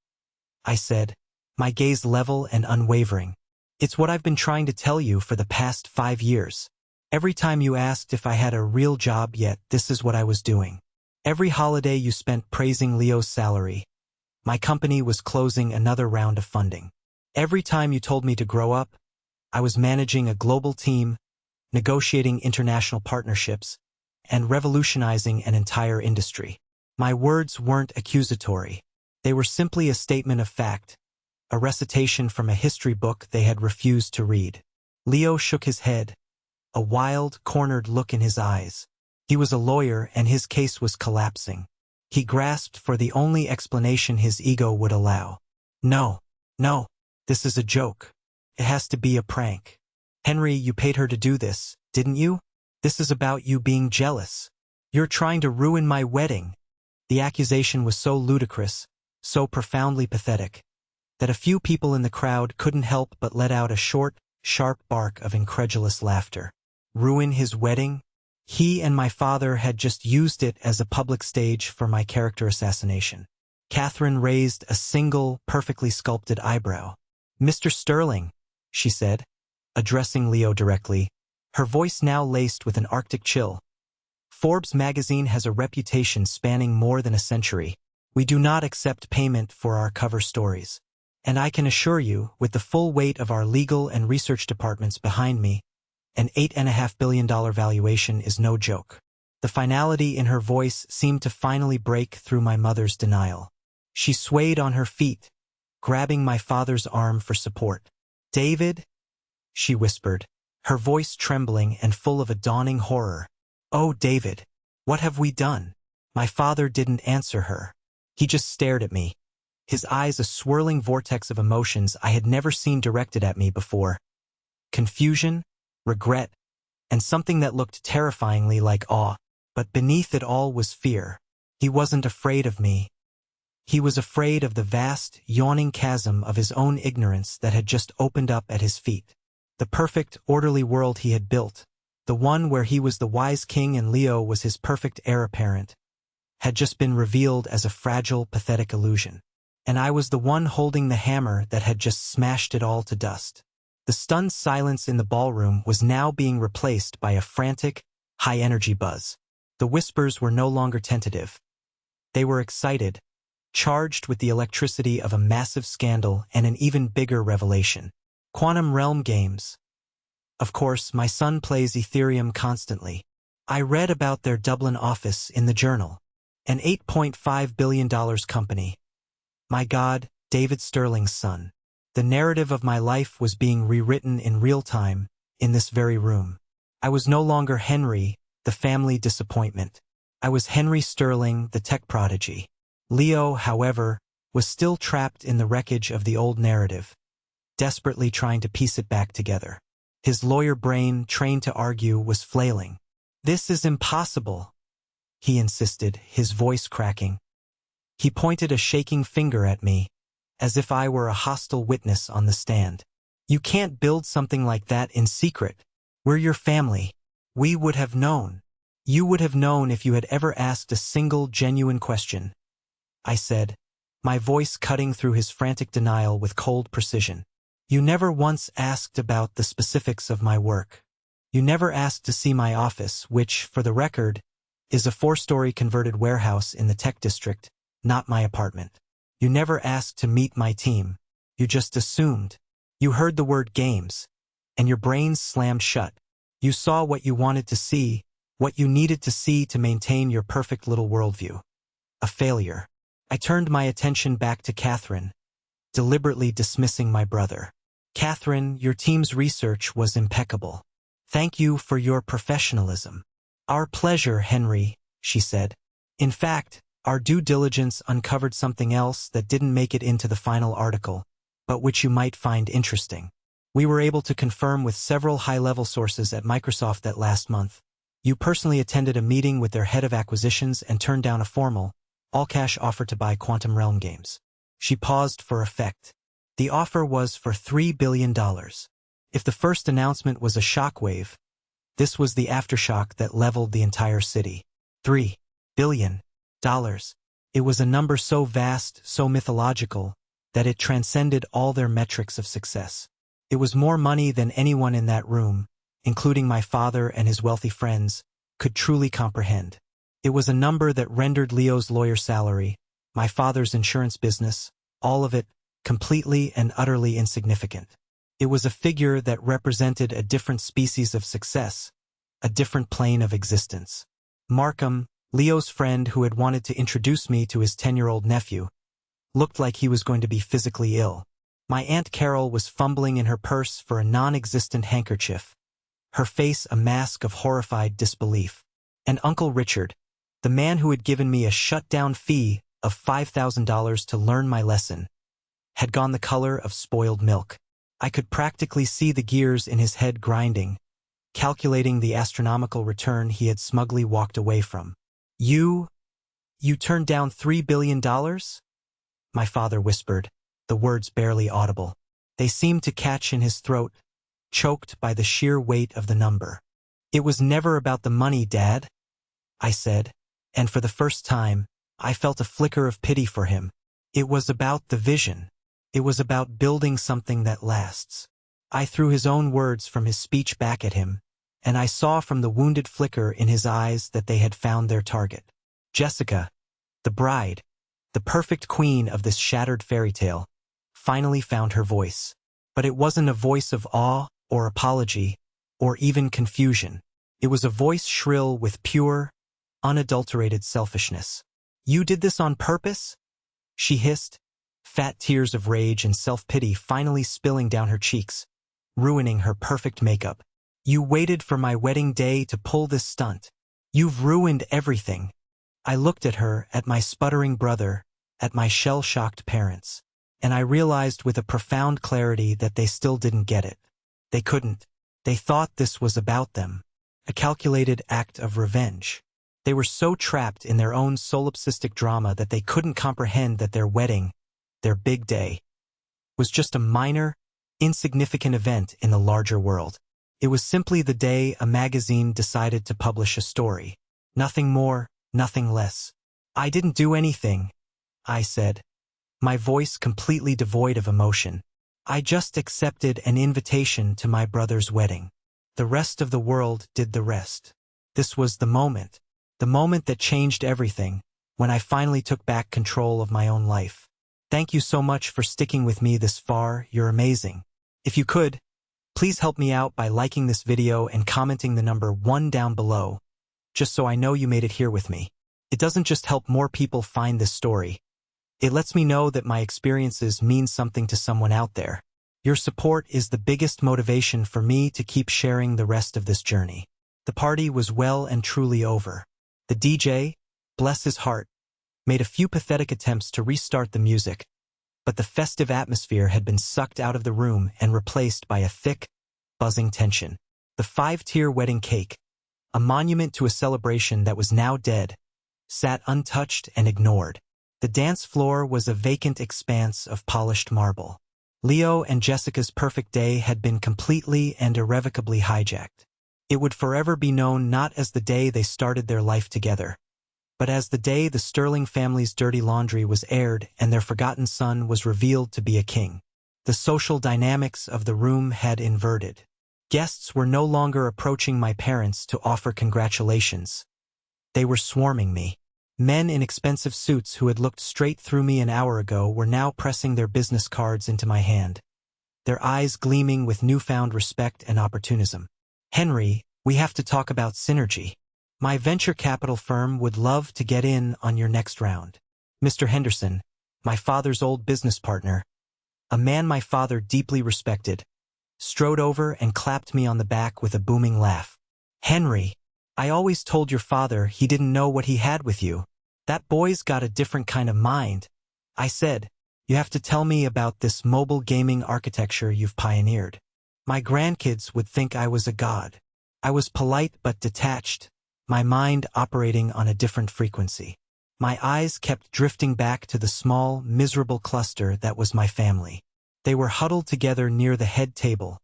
I said, my gaze level and unwavering. "It's what I've been trying to tell you for the past 5 years. Every time you asked if I had a real job yet, this is what I was doing. Every holiday you spent praising Leo's salary. My company was closing another round of funding. Every time you told me to grow up, I was managing a global team, negotiating international partnerships, and revolutionizing an entire industry. My words weren't accusatory. They were simply a statement of fact, a recitation from a history book they had refused to read." Leo shook his head, a wild, cornered look in his eyes. He was a lawyer and his case was collapsing. He grasped for the only explanation his ego would allow. No, this is a joke. It has to be a prank. Henry, you paid her to do this, didn't you? This is about you being jealous. You're trying to ruin my wedding." The accusation was so ludicrous, so profoundly pathetic, that a few people in the crowd couldn't help but let out a short, sharp bark of incredulous laughter. Ruin his wedding? He and my father had just used it as a public stage for my character assassination. Catherine raised a single, perfectly sculpted eyebrow. "Mr. Sterling," she said, addressing Leo directly, her voice now laced with an Arctic chill. "Forbes magazine has a reputation spanning more than a century. We do not accept payment for our cover stories. And I can assure you, with the full weight of our legal and research departments behind me, an $8.5 billion valuation is no joke." The finality in her voice seemed to finally break through my mother's denial. She swayed on her feet, grabbing my father's arm for support. "David," she whispered, her voice trembling and full of a dawning horror. "Oh, David, what have we done?" My father didn't answer her. He just stared at me, his eyes a swirling vortex of emotions I had never seen directed at me before. Confusion, regret, and something that looked terrifyingly like awe. But beneath it all was fear. He wasn't afraid of me. He was afraid of the vast, yawning chasm of his own ignorance that had just opened up at his feet. The perfect, orderly world he had built, the one where he was the wise king and Leo was his perfect heir apparent, had just been revealed as a fragile, pathetic illusion. And I was the one holding the hammer that had just smashed it all to dust. The stunned silence in the ballroom was now being replaced by a frantic, high-energy buzz. The whispers were no longer tentative. They were excited, charged with the electricity of a massive scandal and an even bigger revelation. Quantum realm games. Of course, my son plays Ethereum constantly. I read about their Dublin office in the journal. An $8.5 billion company. My God, David Sterling's son. The narrative of my life was being rewritten in real time, in this very room. I was no longer Henry, the family disappointment. I was Henry Sterling, the tech prodigy. Leo, however, was still trapped in the wreckage of the old narrative, desperately trying to piece it back together. His lawyer brain, trained to argue, was flailing. "This is impossible," he insisted, his voice cracking. He pointed a shaking finger at me, as if I were a hostile witness on the stand. "You can't build something like that in secret. We're your family. We would have known. You would have known if you had ever asked a single genuine question," I said, my voice cutting through his frantic denial with cold precision. "You never once asked about the specifics of my work. You never asked to see my office, which, for the record, is a 4-story converted warehouse in the tech district, not my apartment. You never asked to meet my team. You just assumed. You heard the word games, and your brains slammed shut. You saw what you wanted to see, what you needed to see to maintain your perfect little worldview. A failure." I turned my attention back to Catherine, deliberately dismissing my brother. "Catherine, your team's research was impeccable. Thank you for your professionalism." "Our pleasure, Henry," she said. "In fact, our due diligence uncovered something else that didn't make it into the final article, but which you might find interesting. We were able to confirm with several high-level sources at Microsoft that last month, you personally attended a meeting with their head of acquisitions and turned down a formal, all-cash offer to buy Quantum Realm Games." She paused for effect. The offer was for $3 billion. If the first announcement was a shockwave, This was the aftershock that leveled the entire city. $3 billion. It was a number so vast, so mythological, that it transcended all their metrics of success. It was more money than anyone in that room, including my father and his wealthy friends, could truly comprehend. It was a number that rendered Leo's lawyer salary, my father's insurance business, all of it, completely and utterly insignificant. It was a figure that represented a different species of success, a different plane of existence. Markham, Leo's friend who had wanted to introduce me to his 10-year-old nephew, looked like he was going to be physically ill. My Aunt Carol was fumbling in her purse for a non-existent handkerchief, her face a mask of horrified disbelief. And Uncle Richard, the man who had given me a shut-down fee of $5,000 to learn my lesson, had gone the color of spoiled milk. I could practically see the gears in his head grinding, calculating the astronomical return he had smugly walked away from. You turned down $3 billion? My father whispered, the words barely audible. They seemed to catch in his throat, choked by the sheer weight of the number. It was never about the money, Dad, I said, and for the first time, I felt a flicker of pity for him. It was about the vision. It was about building something that lasts. I threw his own words from his speech back at him, and I saw from the wounded flicker in his eyes that they had found their target. Jessica, the bride, the perfect queen of this shattered fairy tale, finally found her voice. But it wasn't a voice of awe or apology or even confusion. It was a voice shrill with pure, unadulterated selfishness. You did this on purpose? She hissed, fat tears of rage and self-pity finally spilling down her cheeks, ruining her perfect makeup. You waited for my wedding day to pull this stunt. You've ruined everything. I looked at her, at my sputtering brother, at my shell-shocked parents, and I realized with a profound clarity that they still didn't get it. They couldn't. They thought this was about them, a calculated act of revenge. They were so trapped in their own solipsistic drama that they couldn't comprehend that their wedding, their big day, was just a minor, insignificant event in the larger world. It was simply the day a magazine decided to publish a story. Nothing more, nothing less. I didn't do anything, I said, my voice completely devoid of emotion. I just accepted an invitation to my brother's wedding. The rest of the world did the rest. This was the moment that changed everything, when I finally took back control of my own life. Thank you so much for sticking with me this far. You're amazing. If you could, please help me out by liking this video and commenting the number 1 down below, just so I know you made it here with me. It doesn't just help more people find this story. It lets me know that my experiences mean something to someone out there. Your support is the biggest motivation for me to keep sharing the rest of this journey. The party was well and truly over. The DJ, bless his heart, made a few pathetic attempts to restart the music, but the festive atmosphere had been sucked out of the room and replaced by a thick, buzzing tension. The 5-tier wedding cake, a monument to a celebration that was now dead, sat untouched and ignored. The dance floor was a vacant expanse of polished marble. Leo and Jessica's perfect day had been completely and irrevocably hijacked. It would forever be known not as the day they started their life together, but as the day the Sterling family's dirty laundry was aired and their forgotten son was revealed to be a king. The social dynamics of the room had inverted. Guests were no longer approaching my parents to offer congratulations. They were swarming me. Men in expensive suits who had looked straight through me an hour ago were now pressing their business cards into my hand, their eyes gleaming with newfound respect and opportunism. Henry, we have to talk about synergy. My venture capital firm would love to get in on your next round. Mr. Henderson, my father's old business partner, a man my father deeply respected, strode over and clapped me on the back with a booming laugh. Henry, I always told your father he didn't know what he had with you. That boy's got a different kind of mind. I said, you have to tell me about this mobile gaming architecture you've pioneered. My grandkids would think I was a god. I was polite but detached, my mind operating on a different frequency. My eyes kept drifting back to the small, miserable cluster that was my family. They were huddled together near the head table,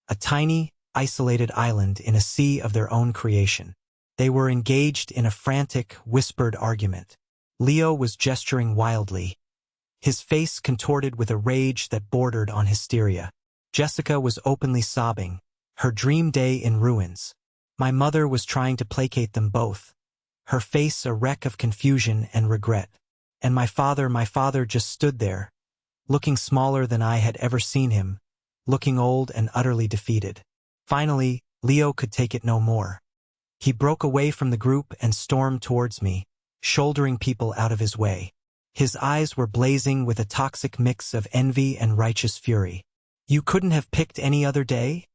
a tiny, isolated island in a sea of their own creation. They were engaged in a frantic, whispered argument. Leo was gesturing wildly, his face contorted with a rage that bordered on hysteria. Jessica was openly sobbing, her dream day in ruins. My mother was trying to placate them both, her face a wreck of confusion and regret. And my father just stood there, looking smaller than I had ever seen him, looking old and utterly defeated. Finally, Leo could take it no more. He broke away from the group and stormed towards me, shouldering people out of his way. His eyes were blazing with a toxic mix of envy and righteous fury. "You couldn't have picked any other day?"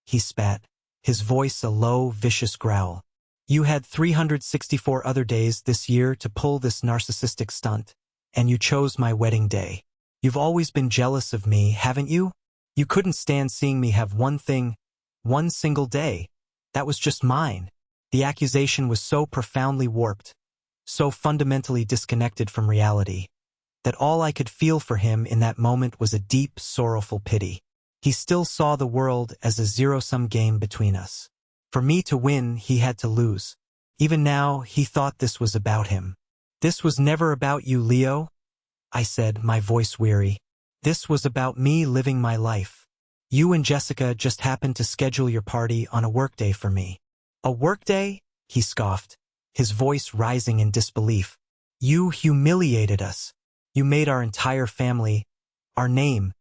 he spat, his voice a low, vicious growl. "You had 364 other days this year to pull this narcissistic stunt, and you chose my wedding day. You've always been jealous of me, haven't you? You couldn't stand seeing me have one single day. That was just mine." The accusation was so profoundly warped, so fundamentally disconnected from reality, that all I could feel for him in that moment was a deep, sorrowful pity. He still saw the world as a zero-sum game between us. For me to win, he had to lose. Even now, he thought this was about him. "This was never about you, Leo," I said, my voice weary. "This was about me living my life. You and Jessica just happened to schedule your party on a workday for me." "A workday?" he scoffed, his voice rising in disbelief. "You humiliated us. You made our entire family, our name,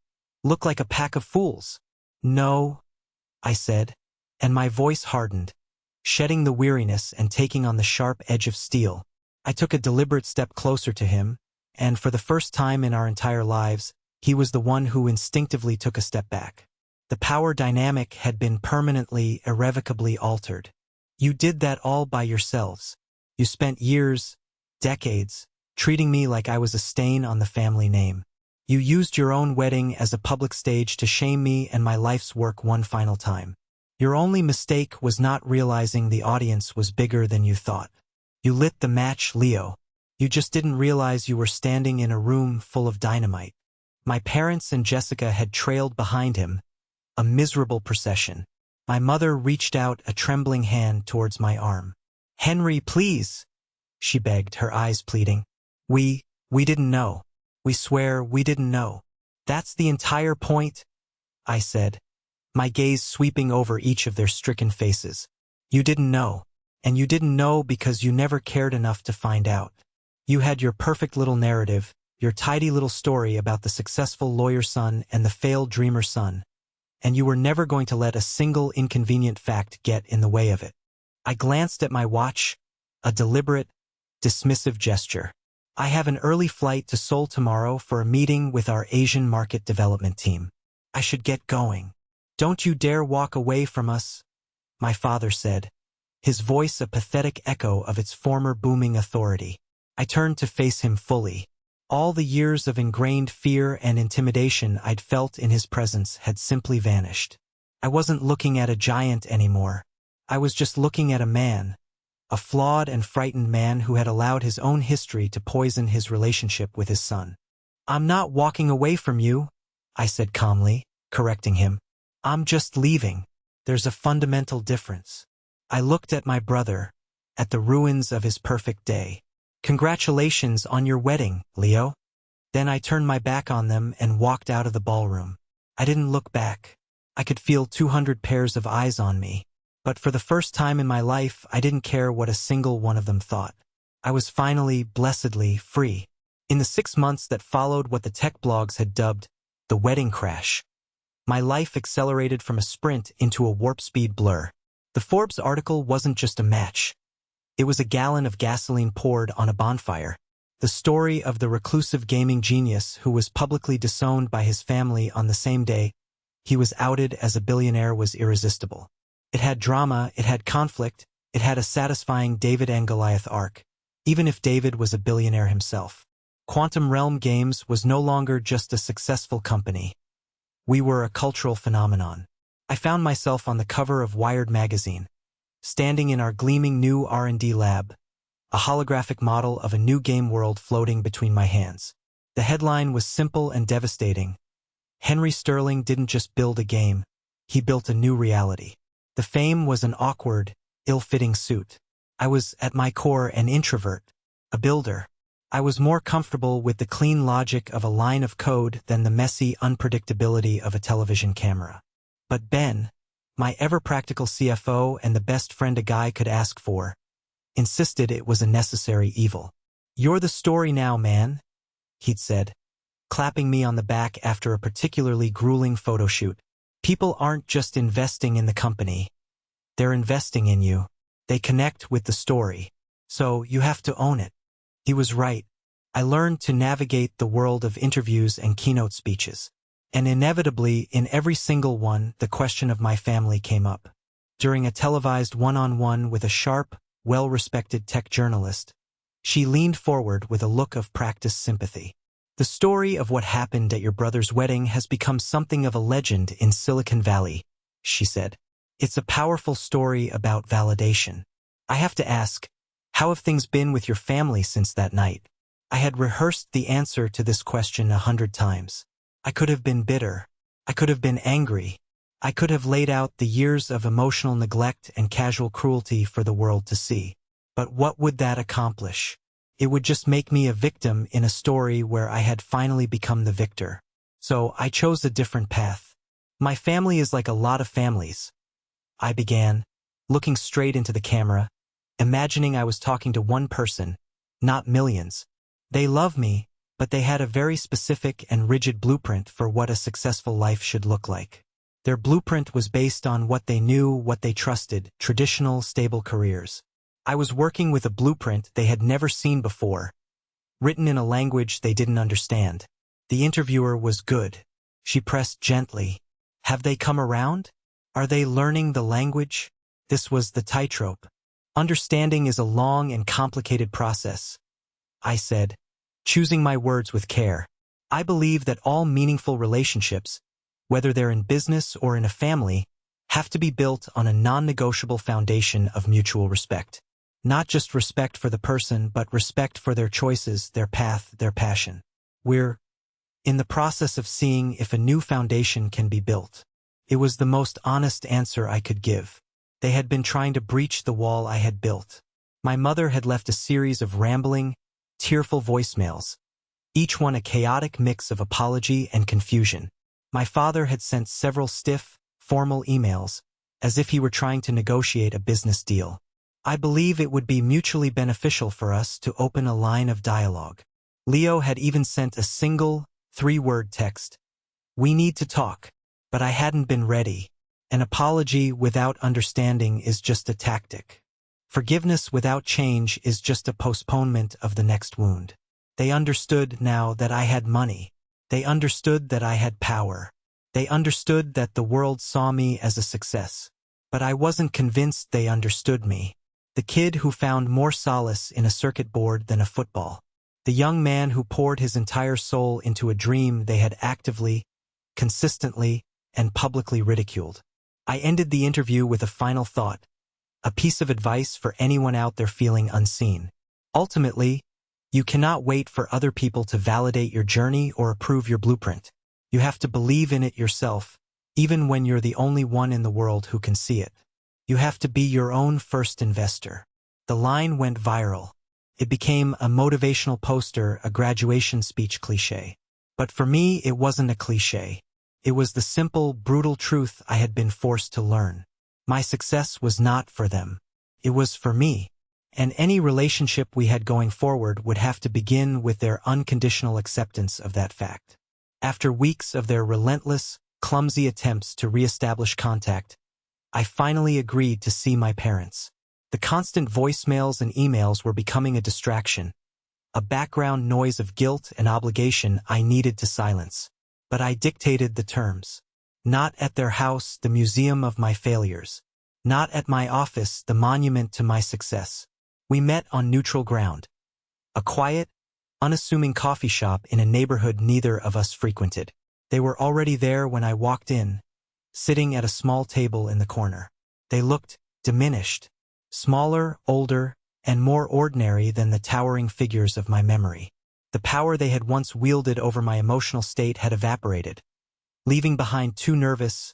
look like a pack of fools." "No," I said, and my voice hardened, shedding the weariness and taking on the sharp edge of steel. I took a deliberate step closer to him, and for the first time in our entire lives, he was the one who instinctively took a step back. The power dynamic had been permanently, irrevocably altered. "You did that all by yourselves. You spent years, decades, treating me like I was a stain on the family name. You used your own wedding as a public stage to shame me and my life's work one final time. Your only mistake was not realizing the audience was bigger than you thought. You lit the match, Leo. You just didn't realize you were standing in a room full of dynamite." My parents and Jessica had trailed behind him, a miserable procession. My mother reached out a trembling hand towards my arm. "Henry, please," she begged, her eyes pleading. We didn't know. We swear we didn't know." "That's the entire point," I said, my gaze sweeping over each of their stricken faces. "You didn't know. And you didn't know because you never cared enough to find out. You had your perfect little narrative, your tidy little story about the successful lawyer son and the failed dreamer son, and you were never going to let a single inconvenient fact get in the way of it." I glanced at my watch, a deliberate, dismissive gesture. "I have an early flight to Seoul tomorrow for a meeting with our Asian market development team. I should get going." "Don't you dare walk away from us," my father said, his voice a pathetic echo of its former booming authority. I turned to face him fully. All the years of ingrained fear and intimidation I'd felt in his presence had simply vanished. I wasn't looking at a giant anymore. I was just looking at a man, a flawed and frightened man who had allowed his own history to poison his relationship with his son. "I'm not walking away from you," I said calmly, correcting him. "I'm just leaving. There's a fundamental difference." I looked at my brother, at the ruins of his perfect day. "Congratulations on your wedding, Leo." Then I turned my back on them and walked out of the ballroom. I didn't look back. I could feel 200 pairs of eyes on me. But for the first time in my life, I didn't care what a single one of them thought. I was finally, blessedly, free. In the 6 months that followed what the tech blogs had dubbed the wedding crash, my life accelerated from a sprint into a warp-speed blur. The Forbes article wasn't just a match. It was a gallon of gasoline poured on a bonfire. The story of the reclusive gaming genius who was publicly disowned by his family on the same day he was outed as a billionaire was irresistible. It had drama, it had conflict, it had a satisfying David and Goliath arc, even if David was a billionaire himself. Quantum Realm Games was no longer just a successful company. We were a cultural phenomenon. I found myself on the cover of Wired magazine, standing in our gleaming new R&D lab, a holographic model of a new game world floating between my hands. The headline was simple and devastating. Henry Sterling didn't just build a game, he built a new reality. The fame was an awkward, ill-fitting suit. I was, at my core, an introvert, a builder. I was more comfortable with the clean logic of a line of code than the messy unpredictability of a television camera. But Ben, my ever-practical CFO and the best friend a guy could ask for, insisted it was a necessary evil. "You're the story now, man," he'd said, clapping me on the back after a particularly grueling photo shoot. "People aren't just investing in the company. They're investing in you. They connect with the story. So you have to own it." He was right. I learned to navigate the world of interviews and keynote speeches. And inevitably, in every single one, the question of my family came up. During a televised one-on-one with a sharp, well-respected tech journalist, she leaned forward with a look of practiced sympathy. "The story of what happened at your brother's wedding has become something of a legend in Silicon Valley," she said. "It's a powerful story about validation. I have to ask, how have things been with your family since that night?" I had rehearsed the answer to this question 100 times. I could have been bitter. I could have been angry. I could have laid out the years of emotional neglect and casual cruelty for the world to see. But what would that accomplish? It would just make me a victim in a story where I had finally become the victor. So I chose a different path. "My family is like a lot of families," I began, looking straight into the camera, imagining I was talking to one person, not millions. "They love me, but they had a very specific and rigid blueprint for what a successful life should look like. Their blueprint was based on what they knew, what they trusted, traditional, stable careers. I was working with a blueprint they had never seen before, written in a language they didn't understand." The interviewer was good. She pressed gently. "Have they come around? Are they learning the language?" This was the tightrope. "Understanding is a long and complicated process," I said, choosing my words with care. "I believe that all meaningful relationships, whether they're in business or in a family, have to be built on a non-negotiable foundation of mutual respect. Not just respect for the person, but respect for their choices, their path, their passion. We're in the process of seeing if a new foundation can be built." It was the most honest answer I could give. They had been trying to breach the wall I had built. My mother had left a series of rambling, tearful voicemails, each one a chaotic mix of apology and confusion. My father had sent several stiff, formal emails, as if he were trying to negotiate a business deal. I believe it would be mutually beneficial for us to open a line of dialogue. Leo had even sent a single, 3-word text. "We need to talk." But I hadn't been ready. An apology without understanding is just a tactic. Forgiveness without change is just a postponement of the next wound. They understood now that I had money. They understood that I had power. They understood that the world saw me as a success. But I wasn't convinced they understood me. The kid who found more solace in a circuit board than a football. The young man who poured his entire soul into a dream they had actively, consistently, and publicly ridiculed. I ended the interview with a final thought, a piece of advice for anyone out there feeling unseen. Ultimately, you cannot wait for other people to validate your journey or approve your blueprint. You have to believe in it yourself, even when you're the only one in the world who can see it. You have to be your own first investor. The line went viral. It became a motivational poster, a graduation speech cliché. But for me, it wasn't a cliché. It was the simple, brutal truth I had been forced to learn. My success was not for them. It was for me. And any relationship we had going forward would have to begin with their unconditional acceptance of that fact. After weeks of their relentless, clumsy attempts to reestablish contact, I finally agreed to see my parents. The constant voicemails and emails were becoming a distraction, a background noise of guilt and obligation I needed to silence. But I dictated the terms. Not at their house, the museum of my failures. Not at my office, the monument to my success. We met on neutral ground. A quiet, unassuming coffee shop in a neighborhood neither of us frequented. They were already there when I walked in, sitting at a small table in the corner. They looked diminished, smaller, older, and more ordinary than the towering figures of my memory. The power they had once wielded over my emotional state had evaporated, leaving behind two nervous,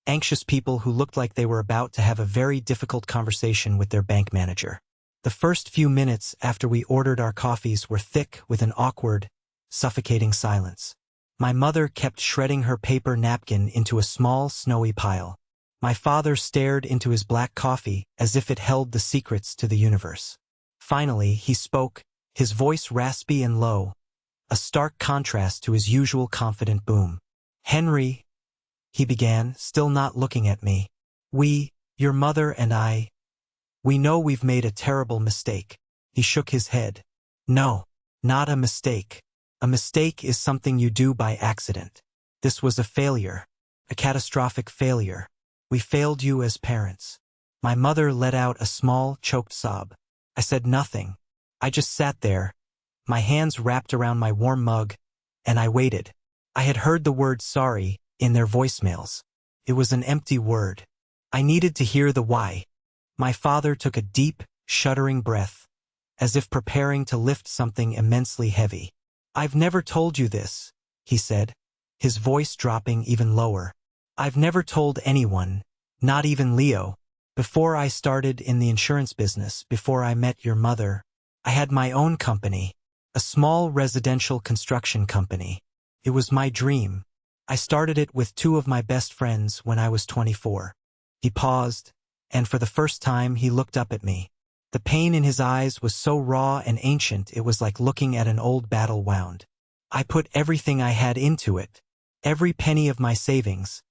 Anxious people who looked like they were about to have a very difficult conversation with their bank manager. The first few minutes after we ordered our coffees were thick with an awkward, suffocating silence. My mother kept shredding her paper napkin into a small, snowy pile. My father stared into his black coffee as if it held the secrets to the universe. Finally, he spoke, his voice raspy and low, a stark contrast to his usual confident boom. "Henry," he began, still not looking at me. Your mother and I, we know we've made a terrible mistake." He shook his head. "No, not a mistake. A mistake is something you do by accident. This was a failure, a catastrophic failure. We failed you as parents." My mother let out a small, choked sob. I said nothing. I just sat there, my hands wrapped around my warm mug, and I waited. I had heard the word sorry in their voicemails. It was an empty word. I needed to hear the why. My father took a deep, shuddering breath, as if preparing to lift something immensely heavy. "I've never told you this," he said, his voice dropping even lower. "I've never told anyone, not even Leo. Before I started in the insurance business, before I met your mother, I had my own company, a small residential construction company. It was my dream. I started it with two of my best friends when I was 24. He paused, and for the first time he looked up at me. The pain in his eyes was so raw and ancient it was like looking at an old battle wound. "I put everything I had into it, every penny of my savings,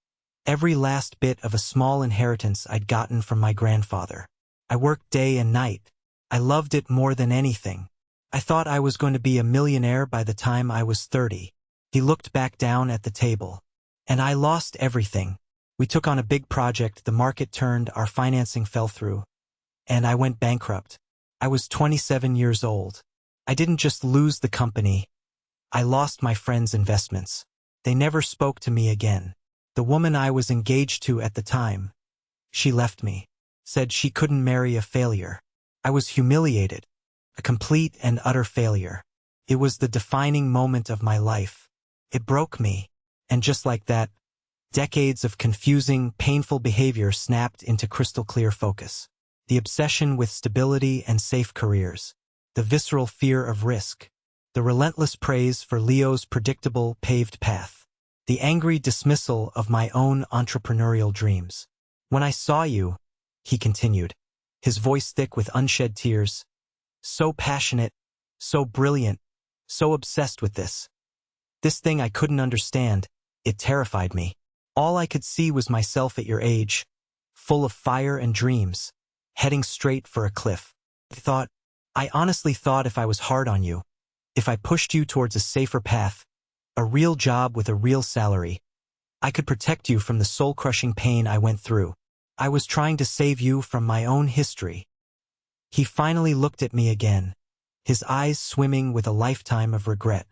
every last bit of a small inheritance I'd gotten from my grandfather. I worked day and night. I loved it more than anything. I thought I was going to be a millionaire by the time I was 30. He looked back down at the table. "And I lost everything. We took on a big project, the market turned, our financing fell through, and I went bankrupt. I was 27 years old. I didn't just lose the company. I lost my friends' investments. They never spoke to me again. The woman I was engaged to at the time, she left me, said she couldn't marry a failure. I was humiliated, a complete and utter failure. It was the defining moment of my life. It broke me, and just like that, decades of confusing, painful behavior snapped into crystal clear focus. The obsession with stability and safe careers, the visceral fear of risk, the relentless praise for Leo's predictable, paved path, the angry dismissal of my own entrepreneurial dreams. "When I saw you," he continued, his voice thick with unshed tears, "so passionate, so brilliant, so obsessed with this thing I couldn't understand, it terrified me. All I could see was myself at your age, full of fire and dreams, heading straight for a cliff. I honestly thought if I was hard on you, if I pushed you towards a safer path, a real job with a real salary, I could protect you from the soul-crushing pain I went through. I was trying to save you from my own history." He finally looked at me again, his eyes swimming with a lifetime of regret.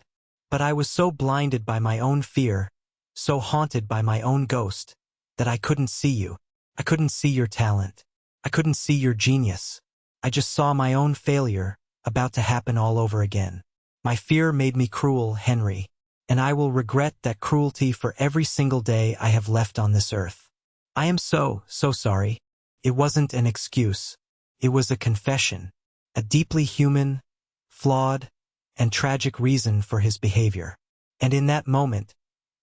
But I was so blinded by my own fear, so haunted by my own ghost, that I couldn't see you. I couldn't see your talent. I couldn't see your genius. I just saw my own failure, about to happen all over again. My fear made me cruel, Henry, and I will regret that cruelty for every single day I have left on this earth. I am so sorry. It wasn't an excuse. It was a confession, a deeply human, flawed, and tragic reason for his behavior. And in that moment,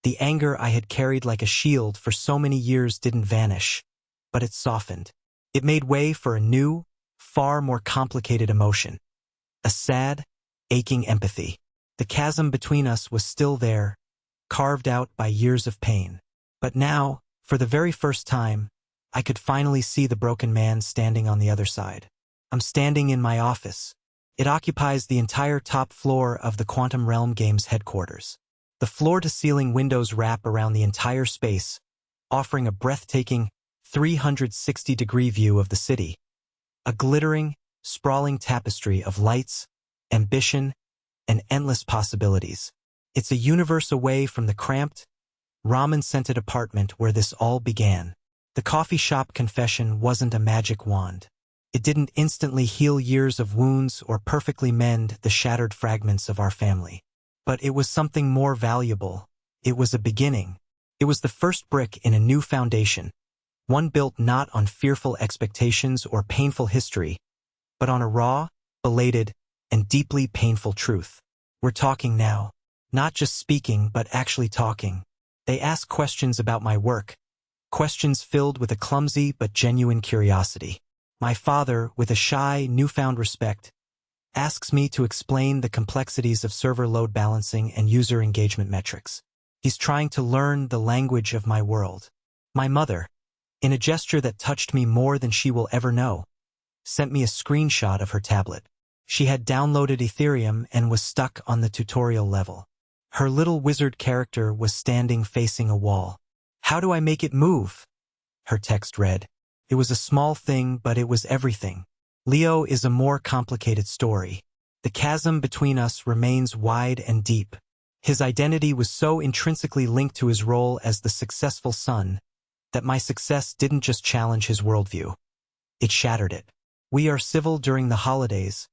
the anger I had carried like a shield for so many years didn't vanish, but it softened. It made way for a new, far more complicated emotion. A sad, aching empathy. The chasm between us was still there, carved out by years of pain. But now, for the very first time, I could finally see the broken man standing on the other side. I'm standing in my office. It occupies the entire top floor of the Quantum Realm Games headquarters. The floor-to-ceiling windows wrap around the entire space, offering a breathtaking 360-degree view of the city. A glittering, sprawling tapestry of lights, ambition, and endless possibilities. It's a universe away from the cramped, ramen-scented apartment where this all began. The coffee shop confession wasn't a magic wand. It didn't instantly heal years of wounds or perfectly mend the shattered fragments of our family. But it was something more valuable. It was a beginning. It was the first brick in a new foundation, one built not on fearful expectations or painful history, but on a raw, belated, and deeply painful truth. We're talking now. Not just speaking, but actually talking. They ask questions about my work, questions filled with a clumsy but genuine curiosity. My father, with a shy, newfound respect, asks me to explain the complexities of server load balancing and user engagement metrics. He's trying to learn the language of my world. My mother, in a gesture that touched me more than she will ever know, sent me a screenshot of her tablet. She had downloaded Ethereum and was stuck on the tutorial level. Her little wizard character was standing facing a wall. "How do I make it move?" her text read. It was a small thing, but it was everything. Leo is a more complicated story. The chasm between us remains wide and deep. His identity was so intrinsically linked to his role as the successful son that my success didn't just challenge his worldview. It shattered it. We are civil during the holidays,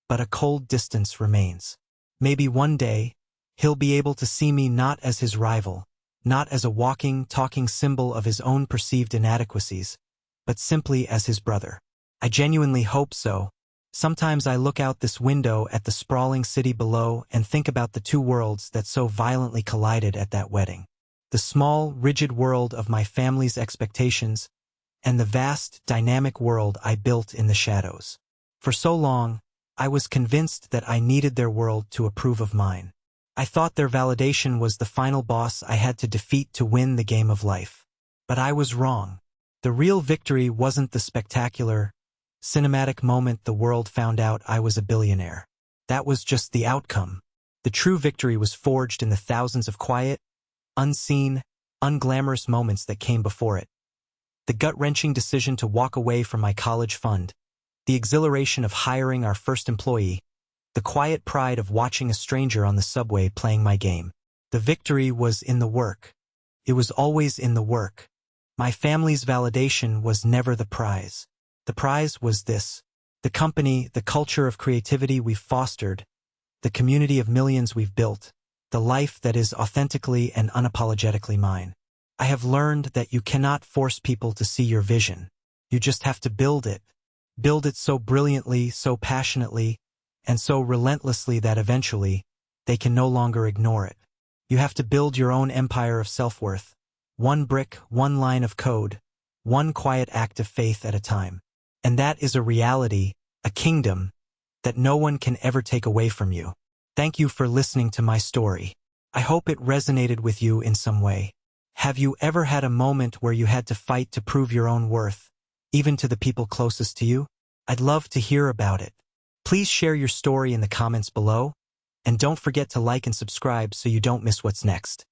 but a cold distance remains. Maybe one day, he'll be able to see me not as his rival, not as a walking, talking symbol of his own perceived inadequacies, but simply as his brother. I genuinely hope so. Sometimes I look out this window at the sprawling city below and think about the two worlds that so violently collided at that wedding. The small, rigid world of my family's expectations and the vast, dynamic world I built in the shadows. For so long, I was convinced that I needed their world to approve of mine. I thought their validation was the final boss I had to defeat to win the game of life. But I was wrong. The real victory wasn't the spectacular, cinematic moment the world found out I was a billionaire. That was just the outcome. The true victory was forged in the thousands of quiet, unseen, unglamorous moments that came before it. The gut-wrenching decision to walk away from my college fund, the exhilaration of hiring our first employee, the quiet pride of watching a stranger on the subway playing my game. The victory was in the work. It was always in the work. My family's validation was never the prize. The prize was this: the company, the culture of creativity we've fostered, the community of millions we've built, the life that is authentically and unapologetically mine. I have learned that you cannot force people to see your vision. You just have to build it. Build it so brilliantly, so passionately, and so relentlessly that eventually, they can no longer ignore it. You have to build your own empire of self-worth, one brick, one line of code, one quiet act of faith at a time. And that is a reality, a kingdom, that no one can ever take away from you. Thank you for listening to my story. I hope it resonated with you in some way. Have you ever had a moment where you had to fight to prove your own worth, even to the people closest to you? I'd love to hear about it. Please share your story in the comments below, and don't forget to like and subscribe so you don't miss what's next.